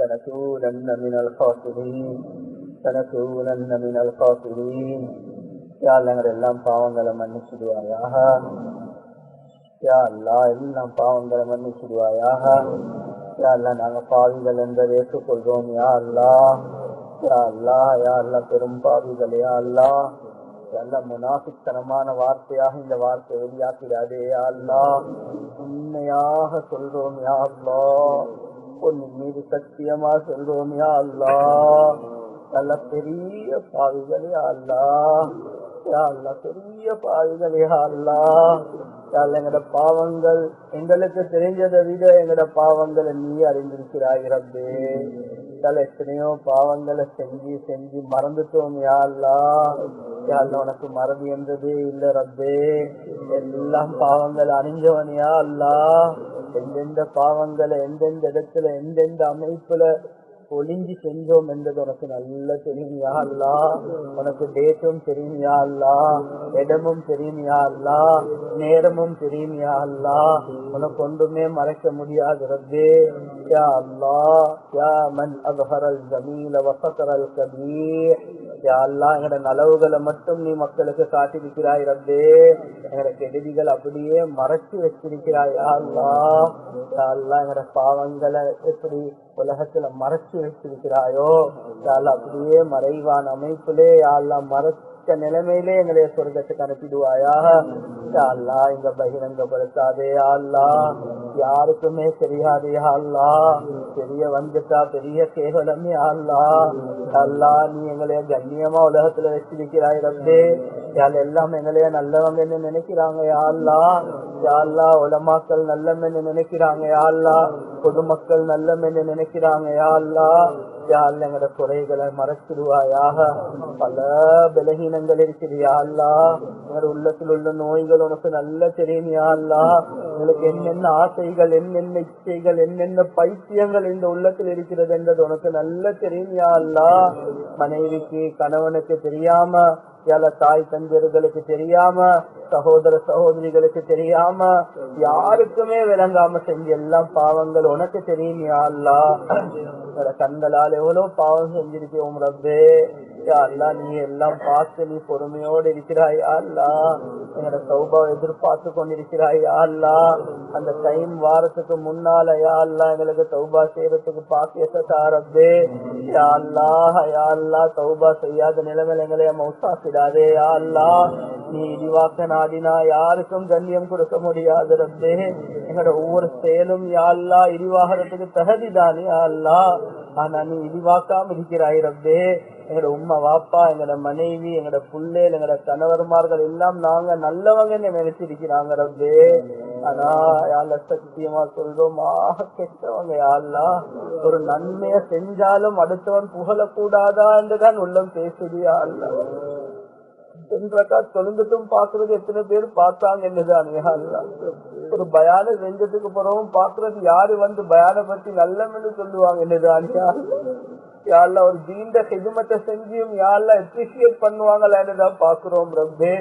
لنكونن من الخاسرين لنكونن من الخاسرين. யா அல்லாஹ் எங்களுடைய எல்லாம் பாவங்களை மன்னிச்சிடுவாயாக. யா அல்லாஹ் எல்லாம் பாவங்களை மன்னிச்சிடுவாயாக. யா அல்லாஹ் நாங்க பாவிகள் என்பதை ஏற்றுக்கொள்றோம். யா அல்லாஹ் யா அல்லாஹ் யா அல்லாஹ் பெரும் பாவிகள். யா அல்லாஹ் யா அல்லாஹ் முனாஃபிக்தனமான வார்த்தையாக இந்த வார்த்தை வெளியாக்கிடாதே. யா அல்லாஹ் உண்மையாக சொல்றோம். யா அல்லாஹ் உன்னின் மீது சத்தியமா சொல்றோம். யா அல்லாஹ் நல்ல பெரிய பாவிகள். யா அல்லாஹ் யா அல்லாஹ் பெரிய பாவிகள். யா அல்லாஹ் யா அல்லாஹ் எங்கட பாவங்கள் எங்களுக்கு தெரிஞ்சதை விட எங்கட பாவங்களை நீ அறிந்திருக்கிறாய் ரப்பே. எத்தனையோ பாவங்களை செஞ்சு செஞ்சு மறந்துட்டோம். யா அல்லாஹ் யா அல்லாஹ் உனக்கு மறதி என்றதே இல்ல ரப்பே. எல்லாம் பாவங்கள் அறிஞ்சவன். யா அல்லாஹ் எந்தெந்த பாவங்களை எந்தெந்த இடத்துல எந்தெந்த அமைப்புல ஒளிஞ்சி செஞ்சோம் என்றது உனக்கு நல்ல தெரியும். யா அல்லாஹ் உனக்கு டேட்டும் தெரியும். யா அல்லாஹ் இடமும் தெரியும். யா அல்லாஹ் நேரமும் தெரியும். யா அல்லாஹ் உனக்கு ஒன்றுமே மறைக்க முடியாது ரப்பே. யா அல்லாஹ் யா மன் அஸ்ஹரல் ஜமீல வஸதரல் கபீர். யா அல்லாஹ் எங்கட நலவுகளை மட்டும் நீ மக்களுக்கு காட்டிருக்கிறாய் ரப்பே. எங்கட கெடுதிகள் அப்படியே மறைச்சு வச்சிருக்கிறாய். யா அல்லாஹ் யா அல்லாஹ் எங்கட பாவங்களை எப்படி உலகத்துல மறைச்சு வச்சிருக்கிறாயோ யா அல்லாஹ் அப்படியே மறைவான அமைப்பிலே யா அல்லாஹ் மறைச்ச நிலைமையிலே எங்களுடைய சொர்க்கத்துக்கு அனுப்பிடுவாயாக. யா அல்லாஹ் இங்க பகிரங்கப்படுத்தாதே. யா அல்லாஹ் யாருக்குமே தெரியாது. யா அல்லாஹ் பெரிய வந்துட்டா பெரிய கேவலம். யா அல்லாஹ் யா அல்லாஹ் நீ எங்களைய கண்ணியமா உலகத்துல வச்சிருக்கிறாய் ரப்பே. யா அல்லாஹ் எல்லாம் எங்களைய நல்லவங்கன்னு நினைக்கிறாங்க. யா அல்லாஹ் யா அல்லாஹ் உலமாக்கள் நல்லமென்னு நினைக்கிறாங்க. யா அல்லாஹ் பொதுமக்கள் நல்லமென்னு நினைக்கிறாங்க. யா அல்லாஹ் யா அல்லாஹ் எங்கட குறைகளை மறைச்சிடுவாயாக. பல பலகீனங்கள் இருக்குது. யா அல்லாஹ் எங்க உள்ளத்தில் உள்ள நோய்கள் உனக்கு நல்ல தெரியும். யா அல்லாஹ் உங்களுக்கு என்னென்ன ஆசைகள் என்னென்ன இச்சைகள் என்னென்ன பைத்தியங்கள் இந்த உள்ளத்தில் இருக்கிறது என்றது உனக்கு நல்ல தெரியும். யா அல்லாஹ் மனைவிக்கு கணவனுக்கு தெரியாம யால தாய் தந்தையர்களுக்கு தெரியாம சகோதர சகோதரிகளுக்கு தெரியாம யாருக்குமே விளங்காம செஞ்ச எல்லாம் பாவங்கள் உனக்கு தெரியும். யா அல்லாஹ் கண்களால் எவ்வளவு பாவம் செஞ்சிருக்கோம் ரப்பே. யா அல்லாஹ் நீ எல்லாம் பார்த்து நீ பொறுமையோடு இருக்கிறாய். யா அல்லாஹ் எங்களோட தௌபாவை எதிர்பார்த்து கொண்டிருக்கிறாய். யா அல்லாஹ் அந்த டைம் வாரத்துக்கு முன்னால யா அல்லாஹ் எங்களுக்கு தௌபா செய்யறதுக்கு பாக்கியத்தை ரப்பே. யா அல்லாஹ் யா அல்லாஹ் தௌபா செய்யாத நிலைமையில எங்களைய மௌசாக்கிடாதே. யா அல்லாஹ் நீ இடிவாக்க நாடினா யாருக்கும் கண்ணியம் கொடுக்க முடியாது ரப்பே. எங்களோட ஒவ்வொரு செயலும் யா அல்லாஹ் இடிவாகிறதுக்கு தகுதிதான். யா அல்லாஹ் ஆனா நீ இடிவாக்காம இருக்கிறாய் ரப்பே. எங்களோட உம்மா வாப்பா எங்களோட மனைவி எங்களோட புள்ளேல் எங்களோட கணவர்மார்கள் எல்லாம் நாங்க நல்லவங்கன்னு நினைச்சிருக்கிறாங்க ரப்பே. ஆனா யாழ்ல சத்தியமா சொல்றோம் கெட்டவங்க. யா அல்லாஹ் ஒரு நன்மைய செஞ்சாலும் அடுத்தவன் புகழக்கூடாதா என்றுதான் உள்ளம் பேசுது. யா அல்லாஹ் தொழுந்துட்டும் பாக்குறது எத்தனை பேர் பார்த்தாங்க என்னதான். யா அல்லாஹ் ஒரு பயான செஞ்சதுக்கு பிறகும் பாக்குறது யாரு வந்து பயான பத்தி நல்லமென்னு சொல்லுவாங்க என்னதான். யா அல்லாஹ் ஒரு தீண்ட ஹிதுமத்தை செஞ்சியும் யா அல்லாஹ் அப்ரிசியேட் பண்ணுவாங்களான்னுதான் பாக்குறோம் ரப்பே.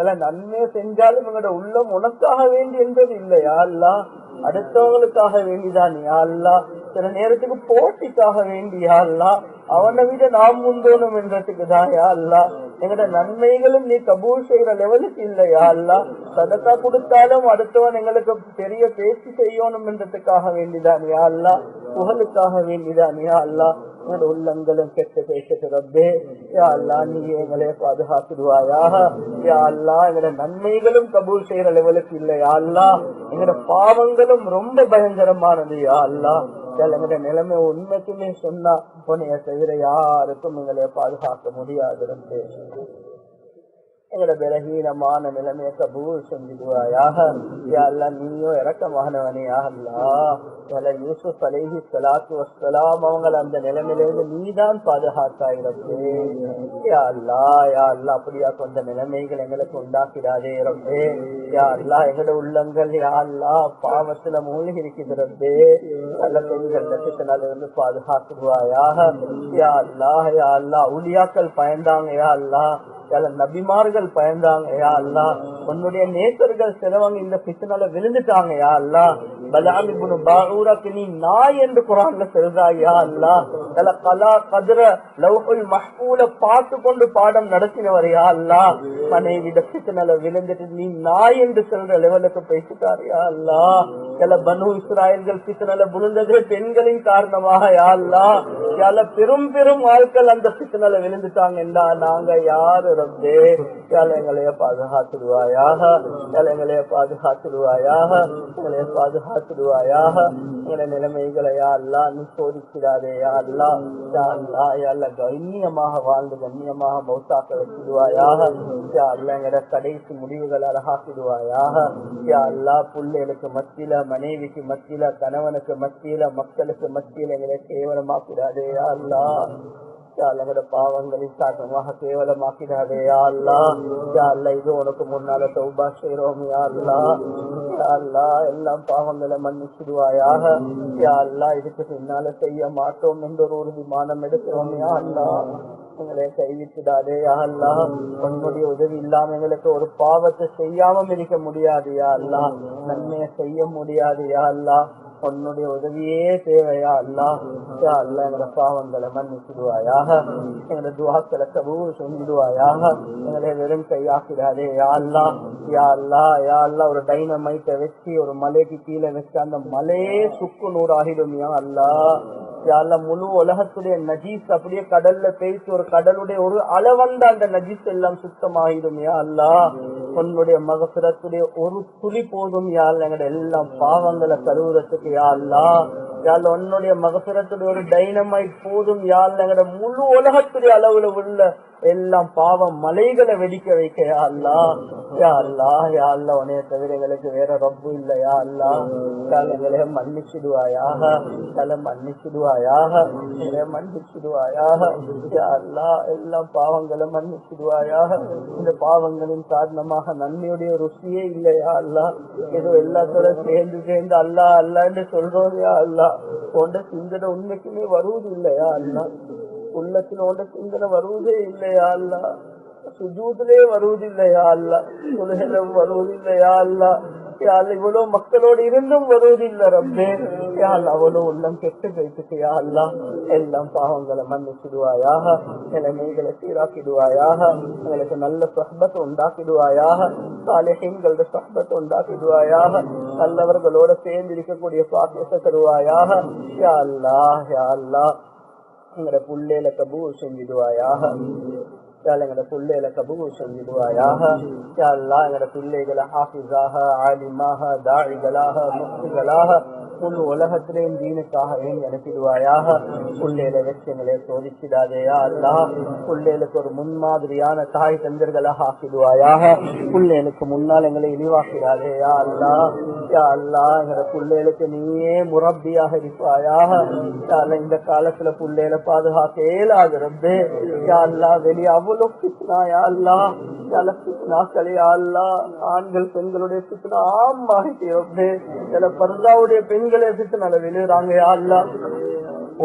எல்லாம் நன்மையை செஞ்சாலும் எங்களோட உள்ளம் உனக்காக வேண்டி என்பது இல்லை. யா அல்லாஹ் அடுத்தவங்களுக்காக வேண்டிதான். யா அல்லாஹ் சில நேரத்துக்கு போட்டிக்காக வேண்டி யா அல்லாஹ் அவனை விட நாம் முந்தோணும் என்றதுக்கு தான். யா அல்லாஹ் எங்களோட நன்மைகளும் நீ கபூல் செய்யற லெவலுக்கு இல்லை. யா அல்லாஹ் சதக்கா கொடுத்தாலும் அடுத்தவன் எங்களுக்கு பெரிய பேச்சு செய்யணும் என்றதுக்காக வேண்டிதான். யா அல்லாஹ் புகழுக்காக வேண்டிதான். யா அல்லாஹ் எங்களோட உள்ளங்களும் கெட்ட பேசுறது ரப்பே. யா அல்லாஹ் நீ எங்களை பாதுகாத்துடுவாயாக. யா அல்லாஹ் எங்களோட நன்மைகளும் கபூல் செய்யற லெவலுக்கு இல்லை. யா அல்லாஹ் எங்களோட பாவங்களும் ரொம்ப பயங்கரமானது. யா அல்லாஹ் எங்களோட நிலைமை உண்மைக்குமே சொன்னா உன்னைய தவிர யாருக்கும் எங்களை பாதுகாக்க முடியாது ரப்பே. எங்களோட பலகீனமான நிலைமையை கபூல் செஞ்சுடுவாயாக. யா அல்லாஹ் நீயோ இரக்கமானவனே. யா அல்லாஹ் யூசுப் அலைஹி ஸலாத்து வஸ்ஸலாம் அவங்களை அந்த நிலைமையிலிருந்து நீதான் பாதுகாத்தாயிரப்பே. யா அல்லாஹ் யா அல்லாஹ் அப்படியா கொண்ட நிலைமைகள் எங்களுக்கு உண்டாக்கிடாதே ரப்பே. யா அல்லாஹ் எங்களோட உள்ளங்கள் யா அல்லாஹ் பாவத்துல மூழ்கி இருக்குது ரப்பே. நல்ல பெண்கள் லட்சத்தினால இருந்து பாதுகாத்துடுவாயாக. யா அல்லாஹ் யா அல்லாஹ் அவுலியாக்கள் பயந்தாங்க. யா அல்லாஹ் நபிமார்கள் பயந்தாங்க. யா அல்லாஹ் உன்னுடைய நேசர்கள் சிலவங்க இந்த பித்தனால விழுந்துட்டாங்க. யா அல்லாஹ் பலாம் இப்னு பாஊராக்கு நீ நாய் என்று குர்ஆன்ல சொல்றாயா அல்லாஹ். கலா கத்ர லவ்ஹுல் மஹ்ஃபூல பார்த்து கொண்டு பாடம் நடத்தினவர் யா அல்லாஹ். மனைவிட ஃபித்னால விழுந்துட்டு நீ நாய் என்று சொல்ற லெவலுக்கு பேசிட்டார் யா அல்லாஹ். சில பனு இஸ்ராயல்கள் ஃபித்னால விழுந்தது பெண்களின் காரணமாக யா அல்லாஹ். யா அல்லாஹ் பெரும் பெரும் ஆட்கள் அந்த ஃபித்னால விழுந்துட்டாங்க என்றா நாங்க யாரு ரப்பே? யா அல்லாஹ் எங்களைய பாதுகாத்துடுவாயாக, எங்களைய பாதுகாத்துடுவாயாக, எங்களைய பாதுகாத்துடுவாயாக. எங்களை நிலைமைகளை யா அல்லாஹ் நீ சோதிக்கிறாரே யா அல்லாஹ். யா அல்லாஹ் யா அல்லாஹ் கண்ணியமாக வாழ்ந்து கண்ணியமாக மௌத்தாக்க வச்சிடுவாயாக. யா அல்லாஹ் எங்களோட கடைசி முடிவுகள் அழகாக்கிடுவாயாக. யா அல்லாஹ் பிள்ளைகளுக்கு மத்தியில, மனைவிக்கு மத்தியில, கணவனுக்கு மத்தியில, மக்களுக்கு மத்தியில எங்களை கேவலமாக்கிடாதே யா அல்லாஹ். எங்களோட பாவங்களின் காரணமாக கேவலமாக்கிடாதே யா அல்லாஹ். யா அல்லாஹ் இது உனக்கு முன்னால தௌபா செய்றோம் யா அல்லாஹ். யா அல்லாஹ் எல்லாம் பாவங்களை மன்னிச்சிடுவாயாக. யா அல்லாஹ் இதுக்கு பின்னால செய்ய மாட்டோம் என்ற ஒரு உறுதிமானம் எடுக்கிறோம் யா அல்லாஹ். எங்களை கைவிட்டுடாதே யா அல்லாஹ். உன்னுடைய உதவி இல்லாம எங்களுக்கு ஒரு பாவத்தை செய்யாம இருக்க முடியாது யா அல்லாஹ். நன்மையை செய்ய முடியாது யா அல்லாஹ். உன்னுடைய உதவியே தேவையா அல்லாஹ். யா அல்லாஹ் எங்களோட பாவங்களை மன்னிச்சிடுவாயாக. எங்களோட துஆக்களை கபூல் செஞ்சிடுவாயாக. எங்களை வெறும் கையாக்கிடாதே யா அல்லாஹ். யா அல்லாஹ் யா அல்லாஹ் ஒரு டைனமைட்டை வச்சு ஒரு மலைக்கு கீழே வச்சு அந்த மலையே சுக்கு நூறாகிடும் யா அல்லாஹ். யா அல்லாஹ் முழு உலகத்துடைய நஜீஸ் அப்படியே கடல்ல பேசி ஒரு கடலுடைய ஒரு அளவந்த அந்த நஜீஸ் எல்லாம் சுத்தமாகிடும் யா அல்லாஹ். உன்னுடைய மகஃபிரத்துடைய ஒரு துளி போதும் யா அல்லாஹ் எங்களோட எல்லாம் பாவங்களை கழுவுறதுக்கு யா அல்லாஹ். யா அல்லாஹ் உன்னுடைய மகஃபிரத்துடைய ஒரு டைனமைட் போதும் யா அல்லாஹ் எங்களோட முழு உலகத்துடைய அளவுல உள்ள எல்லாம் பாவம் மலைகளை வெடிக்க வைக்க யா அல்லாஹ். யா அல்லாஹ் யா அல்லாஹ் உன்னைய தவிர எங்களுக்கு வேற ரப்பு இல்ல யா அல்லாஹ். எங்களை மன்னிச்சிடுவாயாக, மன்னிச்சிடுவாயாக, மன்னிச்சிடுவாயாக. யா அல்லாஹ் எல்லாம் பாவங்களை மன்னிச்சிடுவாயாக. இந்த பாவங்களின் காரணமாக நன்மையுடைய ருசியே இல்லையா அல்லாஹ். ஏதோ எல்லாத்தோட சேர்ந்து சேர்ந்து அல்லாஹ் அல்லான்னு சொல்றோம் யா அல்லாஹ். உண்ட சிந்தனை உண்மைக்குமே வருவது இல்லையா அல்லாஹ். உள்ளத்தில் உண்ட சிந்தனை வருவதே இல்லையா அல்லாஹ். சுஜூதிலே வருவதில்லையா அல்லாஹ். தொழுகையிலும் வருவதில்லையா அல்லாஹ். யா அல்லாஹ் இவ்வளவு மக்களோடு இருந்தும் வருவதில்லை ரப்பே. யா அல்லாஹ் அவ்வளவு உள்ளம் கெட்டு போயிட்டு யா அல்லாஹ். எல்லாம் பாவங்களை மன்னிச்சிடுவாயாக, நிலைமைகளை சீராக்கிடுவாயாக, எங்களுக்கு நல்ல சொஹ்பத் உண்டாக்கிடுவாயாக, சாலிஹீன்களோட சொஹ்பத் உண்டாக்கிடுவாயாக, நல்லவர்களோட சேர்ந்து இருக்கக்கூடிய பாக்கியத்தை தருவாயாக. யா அல்லாஹ் யா அல்லாஹ் எங்களோட புள்ளையில கபூல் செஞ்சிடுவாயாக. எங்களோட பிள்ளைகளை கபூல் செஞ்சிடுவாயாக. யா அல்லாஹ் எங்களோட பிள்ளைகளை ஹாஃபிஸாக, ஆலிமாக, தாயிகளாக, முஃப்திகளாக முழு உலகத்திலேயும் தீனுக்காக வேண்டி அனுப்பிடுவாயாக. பிள்ளைகளை வச்சு எங்களை சோதிச்சிடாதேயா அல்லாஹ். பிள்ளைகளுக்கு ஒரு முன்மாதிரியான தாய் தந்தர்களாக ஆக்கிடுவாயாக. பிள்ளைகளுக்கு முன்னால் எங்களை இழிவாக்கிடாதேயா அல்லாஹ். யா அல்லாஹ் எங்களோட பிள்ளைகளுக்கு நீயே முரப்பியாக இருப்பாயாக. யா அல்லாஹ் இந்த காலத்துல பிள்ளைகளை பாதுகாக்க இயலாது ரப்பே. யா அல்லாஹ் வெளியே அவ்வளவு ஃபித்னா யா அல்லாஹ். ஃபித்னாக்களே யா அல்லாஹ். ஆண்கள் பெண்களுடைய ஃபித்னா ஆமாகிட்டே ரப்பே. சில பர்தாவுடைய பெண்களே ஃபித்னால விழுறாங்க யா அல்லாஹ்.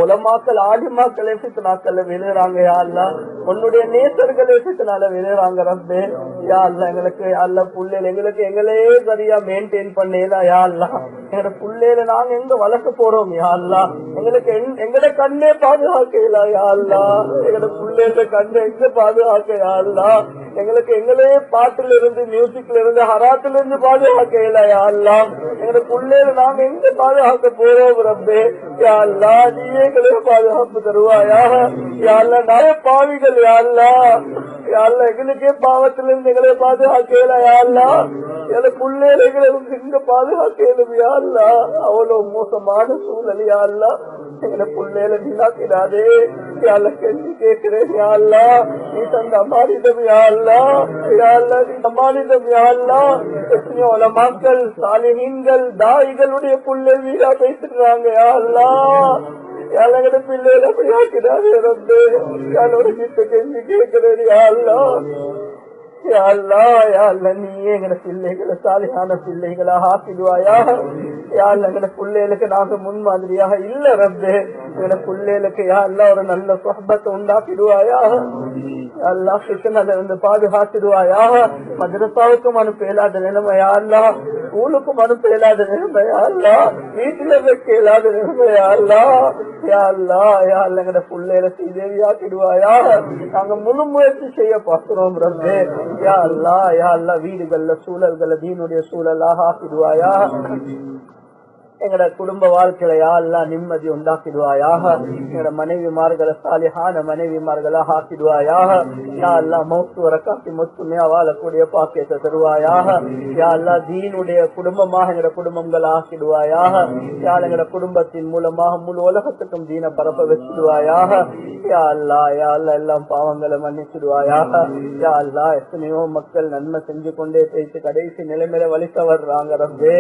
உலமாக்கள் ஆலிமாக்களே ஃபித்னாக்கள விழுறாங்க யா அல்லாஹ். உன்னுடைய நேசர்களே ஃபித்னால விழுறாங்க ரப்பே. யா அல்லாஹ் எங்களுக்கு யா அல்லாஹ் புள்ளையில எங்களுக்கு எங்களே சரியா மெயின்டைன் பண்ணேதா யா அல்லாஹ். எங்களோட புள்ளையில நாங்க எங்க வளர்க்க போறோம் யா அல்லாஹ். எங்களுக்கு எங்கட கண்ணே பாதுகாக்கலாம் யா அல்லாஹ். எங்களோட புள்ளையில கண்ணை எங்க பாதுகாக்க யா அல்லாஹ். எங்களுக்கு எங்களே பாட்டுல இருந்து மியூசிக்ல இருந்து ஹராத்துல இருந்து பாதுகாக்கலாம் யா அல்லாஹ். எங்களோட புள்ளையில நாங்க எங்க பாதுகாக்க போறோம் ரப்பே. யா அல்லாஹ் நீயே எங்களுக்கு பாதுகாப்பு தருவாயாக. யா அல்லாஹ் நிறைய பாவிகள் யா அல்லாஹ். யா அல்லாஹ் எங்களுக்கே பாவத்திலிருந்து எங்களை பாதுகாக்கலாம் யா அல்லாஹ். எனக்கு பிள்ளைகளுக்கு எங்க பாதுகாக்கலும் யா அல்லாஹ். அவ்வளவு மோசமான சூழல் யா அல்லாஹ். எங்களை பிள்ளைகளை வீணாக்கிறாதே யா அல்லாஹ். கெஞ்சி கேட்கிறேன் யா அல்லாஹ். நீ தந்த அமானிதம் யா அல்லாஹ். யா அல்லாஹ் நீ அமானிதம் யா அல்லாஹ். எத்தனையோ உலமாக்கள் சாலிஹீன்கள் தாயிகளுடைய பிள்ளை வீணா பேசிடுறாங்க யா அல்லாஹ். யாழகட பிள்ளைகளை அப்படி ஆக்கிறாரே ரப்பே. யாழோட கிட்ட கெஞ்சி கேட்கிறேன் யா அல்லாஹ். யா அல்லாஹ் யா அல்லாஹ் நீயே எங்கட பிள்ளைகளை சாலிஹான பிள்ளைகளாக ஆக்கிடுவாயாக. யா அல்லாஹ் எங்கட பிள்ளைகளுக்கு நாங்க முன்மாதிரியாக இல்ல ரப்பே. எங்கட பிள்ளைகளுக்கு யா அல்லாஹ் ஒரு நல்ல சொஹ்பத்தை உண்டாக்கிடுவாயாக. அல்லாஹ் ஃபித்னால இருந்து பாதுகாத்துடுவாயாக. மதரசாவுக்கும் அனுப்ப இயலாத நிலைமையா அல்லாஹ், ஸ்கூலுக்கும் அனுப்ப இயலாத நிலைமையா அல்லாஹ், வீட்டுல வைக்க இயலாத நிலைமையா அல்லாஹ். யா அல்லாஹ், யா அல்லாஹ் எங்கட புள்ளையில சீதேவியாக்கிடுவாயா. நாங்க முழு முயற்சி செய்ய பார்க்கிறோம் ரப்பே. யா அல்லாஹ், யா அல்லாஹ் வீடுகள்ல சூழல்களை தீனுடைய சூழலாக ஆக்கிடுவாயா. எங்கட குடும்ப வாழ்க்கையில யா அல்லாஹ் நிம்மதி உண்டாக்கிடுவாயாக. எங்கட மனைவிமார்களை சாலிஹான மனைவிமார்களாக ஆக்கிடுவாயாக. யா அல்லாஹ் மௌத்து வரக்காசி மொத்துமையா வாழக்கூடிய பாக்கியத்தை தருவாயாக. யா அல்லாஹ் தீனுடைய குடும்பமாக எங்கட குடும்பங்களை ஆக்கிடுவாயாக. யா எங்கட குடும்பத்தின் மூலமாக முழு உலகத்துக்கும் தீன பரப்ப வச்சிடுவாயாக. யா அல்லாஹ், யா அல்லாஹ் எல்லாம் பாவங்களை மன்னிச்சிடுவாயாக. யா அல்லாஹ் எத்தனையோ மக்கள் நன்மை செஞ்சு கொண்டே பேசி கடைசி நிலைமையில வலிக்க வர்றாங்க ரப்பே.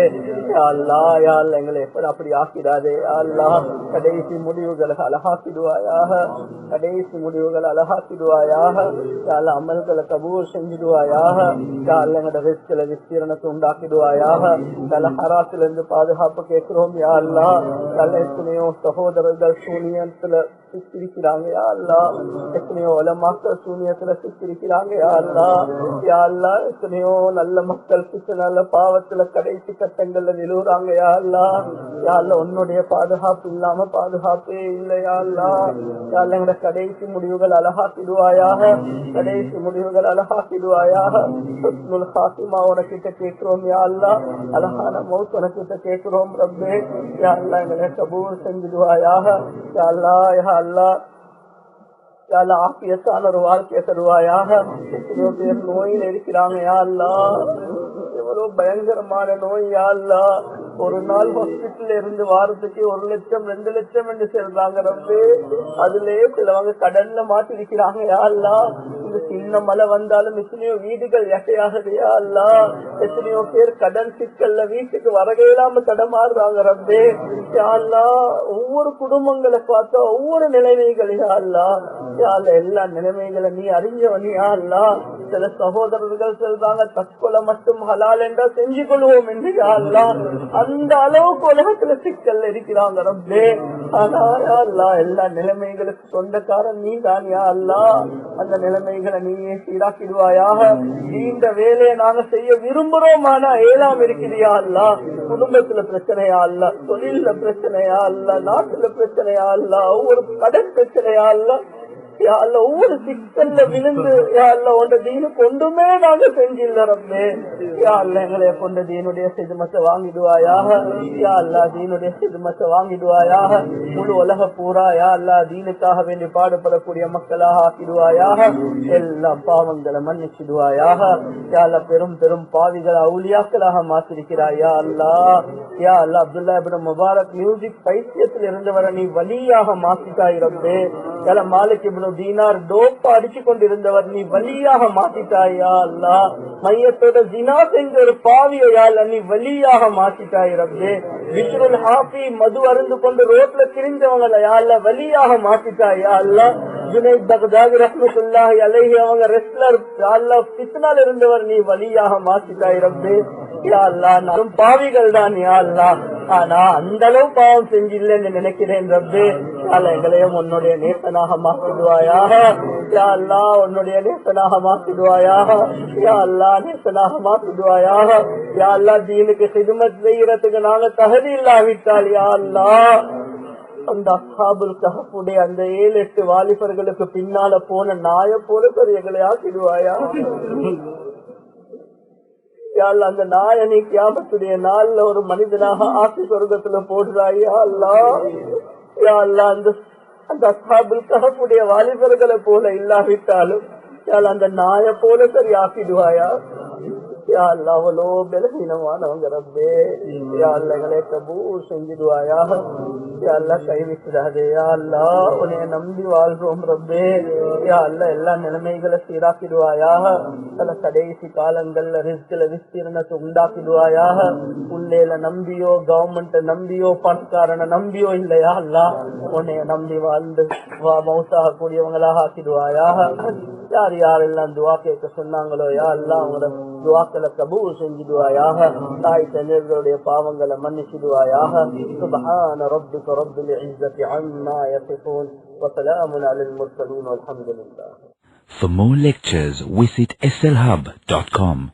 யா அல்லாஹ், யா அல்லாஹ் அப்படி ஆக்கிடாதே அல்லாஹ். கடைசி முடிவுகளை அழகாக்கிடுவாயாக. கடைசி முடிவுகளை அழகாக்கிடுவாயாக. அமல்களை கபூல் செஞ்சிடுவாயாக. எங்களோட ரிஸ்கில விஸ்தீரணத்தை உண்டாக்கிடுவாயாக. ஹராத்திலிருந்து பாதுகாப்பு கேட்கிறோம் யா அல்லாஹ். எத்தனையோ சகோதரர்கள் சூனியத்துல சித்திரிக்கிறாங்க யா அல்லாஹ். எத்தனையோ உலமாக்கள் சூனியத்துல சித்திரிக்கிறாங்க யா அல்லாஹ். யா அல்லாஹ் எத்தனையோ நல்ல மக்கள் நல்ல பாவத்துல கடைசி கட்டங்கள்ல விழுறாங்க யா அல்லாஹ். யா அல்லாஹ் உன்னுடைய பாதுகாப்பு இல்லாம பாதுகாப்பே இல்லையா அல்லாஹ். யா அல்லாஹ் எங்கட கடைசி முடிவுகள் அழகாக்கிடுவாயாக. கடைசி முடிவுகள் அழகாக்கிடுவாயாக. ஹுஸ்னுல் ஹாத்திமா உனக்கிட்ட கேட்கிறோம் யா அல்லாஹ். அழகான மௌத் உனக்கிட்ட கேட்கிறோம் ரப்பே. யா அல்லாஹ் எங்களை கபூல் செஞ்சிடுவாயாக. யா அல்லாஹ், யா அல்லாஹ், யா அல்லாஹ் ஆஃபியத்தான ஒரு வாழ்க்கையை தருவாயாக. எத்தனையோ பேர் நோயில் இருக்கிறாங்க யா அல்லாஹ். எவ்வளவு பயங்கரமான நோய் யா அல்லாஹ். ஒரு நாள் ஹாஸ்பிட்டல் இருந்து வாரத்துக்கு 1 லட்சம் 2 லட்சம் என்று சொல்றாங்க ரப்பே. அதுலயே சிலவங்க கடல்ல மாட்டிருக்கிறாங்க யா அல்லாஹ். இந்த சின்ன மழை வந்தாலும் எத்தனையோ வீடுகள் எட்டையாகுது யா அல்லாஹ். எத்தனையோ பேர் கடல் சிக்கல்ல வீட்டுக்கு வரகையில்லாம தடமாறுறாங்க ரப்பே. யா அல்லாஹ் ஒவ்வொரு குடும்பங்களை பார்த்தா ஒவ்வொரு நிலைமைகள் யா அல்லாஹ். யா அல்லாஹ் எல்லா நிலைமைகளை நீ அறிஞ்சவன் யா அல்லாஹ். சில சகோதரர்கள் சொல்றாங்க தற்கொலை மட்டும் ஹலால் என்றா செஞ்சு கொள்வோம் என்று யா அல்லாஹ். அந்த அளவுக்கு உலகத்துல சிக்கல் இருக்கிறாங்க ரப்பே. ஆனா யா அல்லாஹ் எல்லா நிலைமைகளுக்கு சொந்தக்காரன் நீ தான் யா அல்லாஹ். அந்த நிலைமைகளை நீயே சீராக்கிடுவாயாக. இந்த வேலையை நாங்க செய்ய விரும்புறோம், ஆனா ஏலாம் இருக்குதியா அல்லாஹ். குடும்பத்துல பிரச்சனையா அல்ல, தொழில பிரச்சனையா அல்ல, நாட்டுல பிரச்சனையா அல்ல, ஒவ்வொரு கடன் பிரச்சனையா அல்ல. யா அல்லாஹ் ஒவ்வொரு சிக்கல்ல விழுந்து யா அல்லாஹ் உண்ட தீனு கொண்டுமே நாங்க செஞ்சில்ல ரப்பே. யா அல்லாஹ் எங்களை கொண்ட தீனுடைய சிதுமத்தை வாங்கிடுவாயாக. யா அல்லாஹ் தீனுடைய சிதுமத்தை வாங்கிடுவாயாக. முழு உலக பூரா யா அல்லாஹ் தீனுக்காக வேண்டி பாடுபடக்கூடிய மக்களாக ஆக்கிடுவாயாக. எல்லா பாவங்களை மன்னிச்சிடுவாயாக. யா அல்லாஹ் பெரும் பெரும் பாவிகளை அவுலியாக்களாக மாற்றிருக்கிறாய் யா அல்லாஹ். யா அல்லாஹ் அப்துல்லா இப்னு முபாரக் மியூசிக் பைத்தியத்தில் இருந்தவரை நீ வலியாக மாற்றிட்டாய் ரப்பே. யா மாலிக் இப்னு தீனார் டோப்பா அடிச்சு கொண்டிருந்தவர் நீ வலியாக மாத்திட்டாயா அல்லாஹ். மையத்தோட ஜினா செஞ்ச ஒரு பாவியா நீ வலியாக மாத்திட்டாய் ரப்பே. பிஷ்ருல் ஹாஃபி மது அருந்து கொண்டு ரோட்ல திரிஞ்சவங்கள யா அல்லாஹ் வலியாக மாத்திட்டாயா அல்லாஹ். ஜுனைத் பக்தாதி ரஹ்மத்துல்லாஹி அலைஹி அவங்க ரெஸ்லர் யா அல்லாஹ் ஃபித்னால இருந்தவர் நீ வலியாக மாத்திட்டாய் ரப்பே. யா அல்லாஹ் நானும் பாவிகள் தான் யா அல்லாஹ், ஆனா அந்த அளவு பாவம் செஞ்சில்லைன்னு நினைக்கிறேன் ரப்பே. எங்களையும் உன்னுடைய நேசனாக மாற்றிடுவாயாக. யா அல்லாஹ் உன்னுடைய நேசனாக மாற்றிடுவாயாக. யா அல்லாஹ் நேசனாக மாற்றிடுவாயாக. யா அல்லாஹ் தீனுக்கு ஹிதுமத் செய்யறதுக்கு நாங்க தகுதி இல்லாவிட்டால் யா அல்லாஹ் அந்த அஸ்ஹாபுல் கஹ்ஃபுடைய அந்த 7-8 வாலிபர்களுக்கு பின்னால போன நாய போல எங்களை ஆக்கிடுவாயா. அந்த நாயனை கியாமத்துடைய நாள்ல ஒரு மனிதனாக ஆசி சொர்க்கத்துல போடுறாயா அல்லாஹ். யா அல்லாஹ் அந்த அஸ்ஹாபுல் கஹ்ஃபுடைய வாலிபர்களை போல இல்லாவிட்டாலும் அந்த நாய போல சரி ஆக்கிடுவாயா. யா அல்லாஹ் அவ்வளோ பலவீனமானவங்க ரப்பே. யா அல்லாஹ் எங்களை கபூல் செஞ்சிடுவாயா. யா அல்லாஹ் கைவிட்டுடாதே யா அல்லாஹ். உன்னை நம்பி வாழ்றோம் ரப்பே. யா அல்லாஹ் எல்லா நிலைமைகளை சீராக்கிடுவாயாக. சில கடைசி காலங்கள்ல ரிஸ்க்ல விஸ்தீரணத்தை உண்டாக்கிடுவாயாக. உள்ளேல நம்பியோ கவர்மெண்ட் நம்பியோ பணக்காரனை நம்பியோ இல்லையா அல்லாஹ். உன்னை நம்பி வாழ்ந்து மௌத்தாக கூடியவங்களாக ஆக்கிடுவாயாக. யார் யாரெல்லாம் துவா கேட்க சொன்னாங்களோ யா அல்லாஹ் அவங்களோட துவாக்களை கபூல் செஞ்சிடுவாயாக. தாய் தந்தையர்களுடைய பாவங்களை மன்னிச்சிடுவாயாக. சுப்ஹான ரப்பிக ரப்பில் இஸ்ஸத்தி அம்மா யசிஃபூன் வ ஸலாமுன் அலல் முர்ஸலீன் வல்ஹம்துலில்லாஹ். For more lectures, visit slhub.com.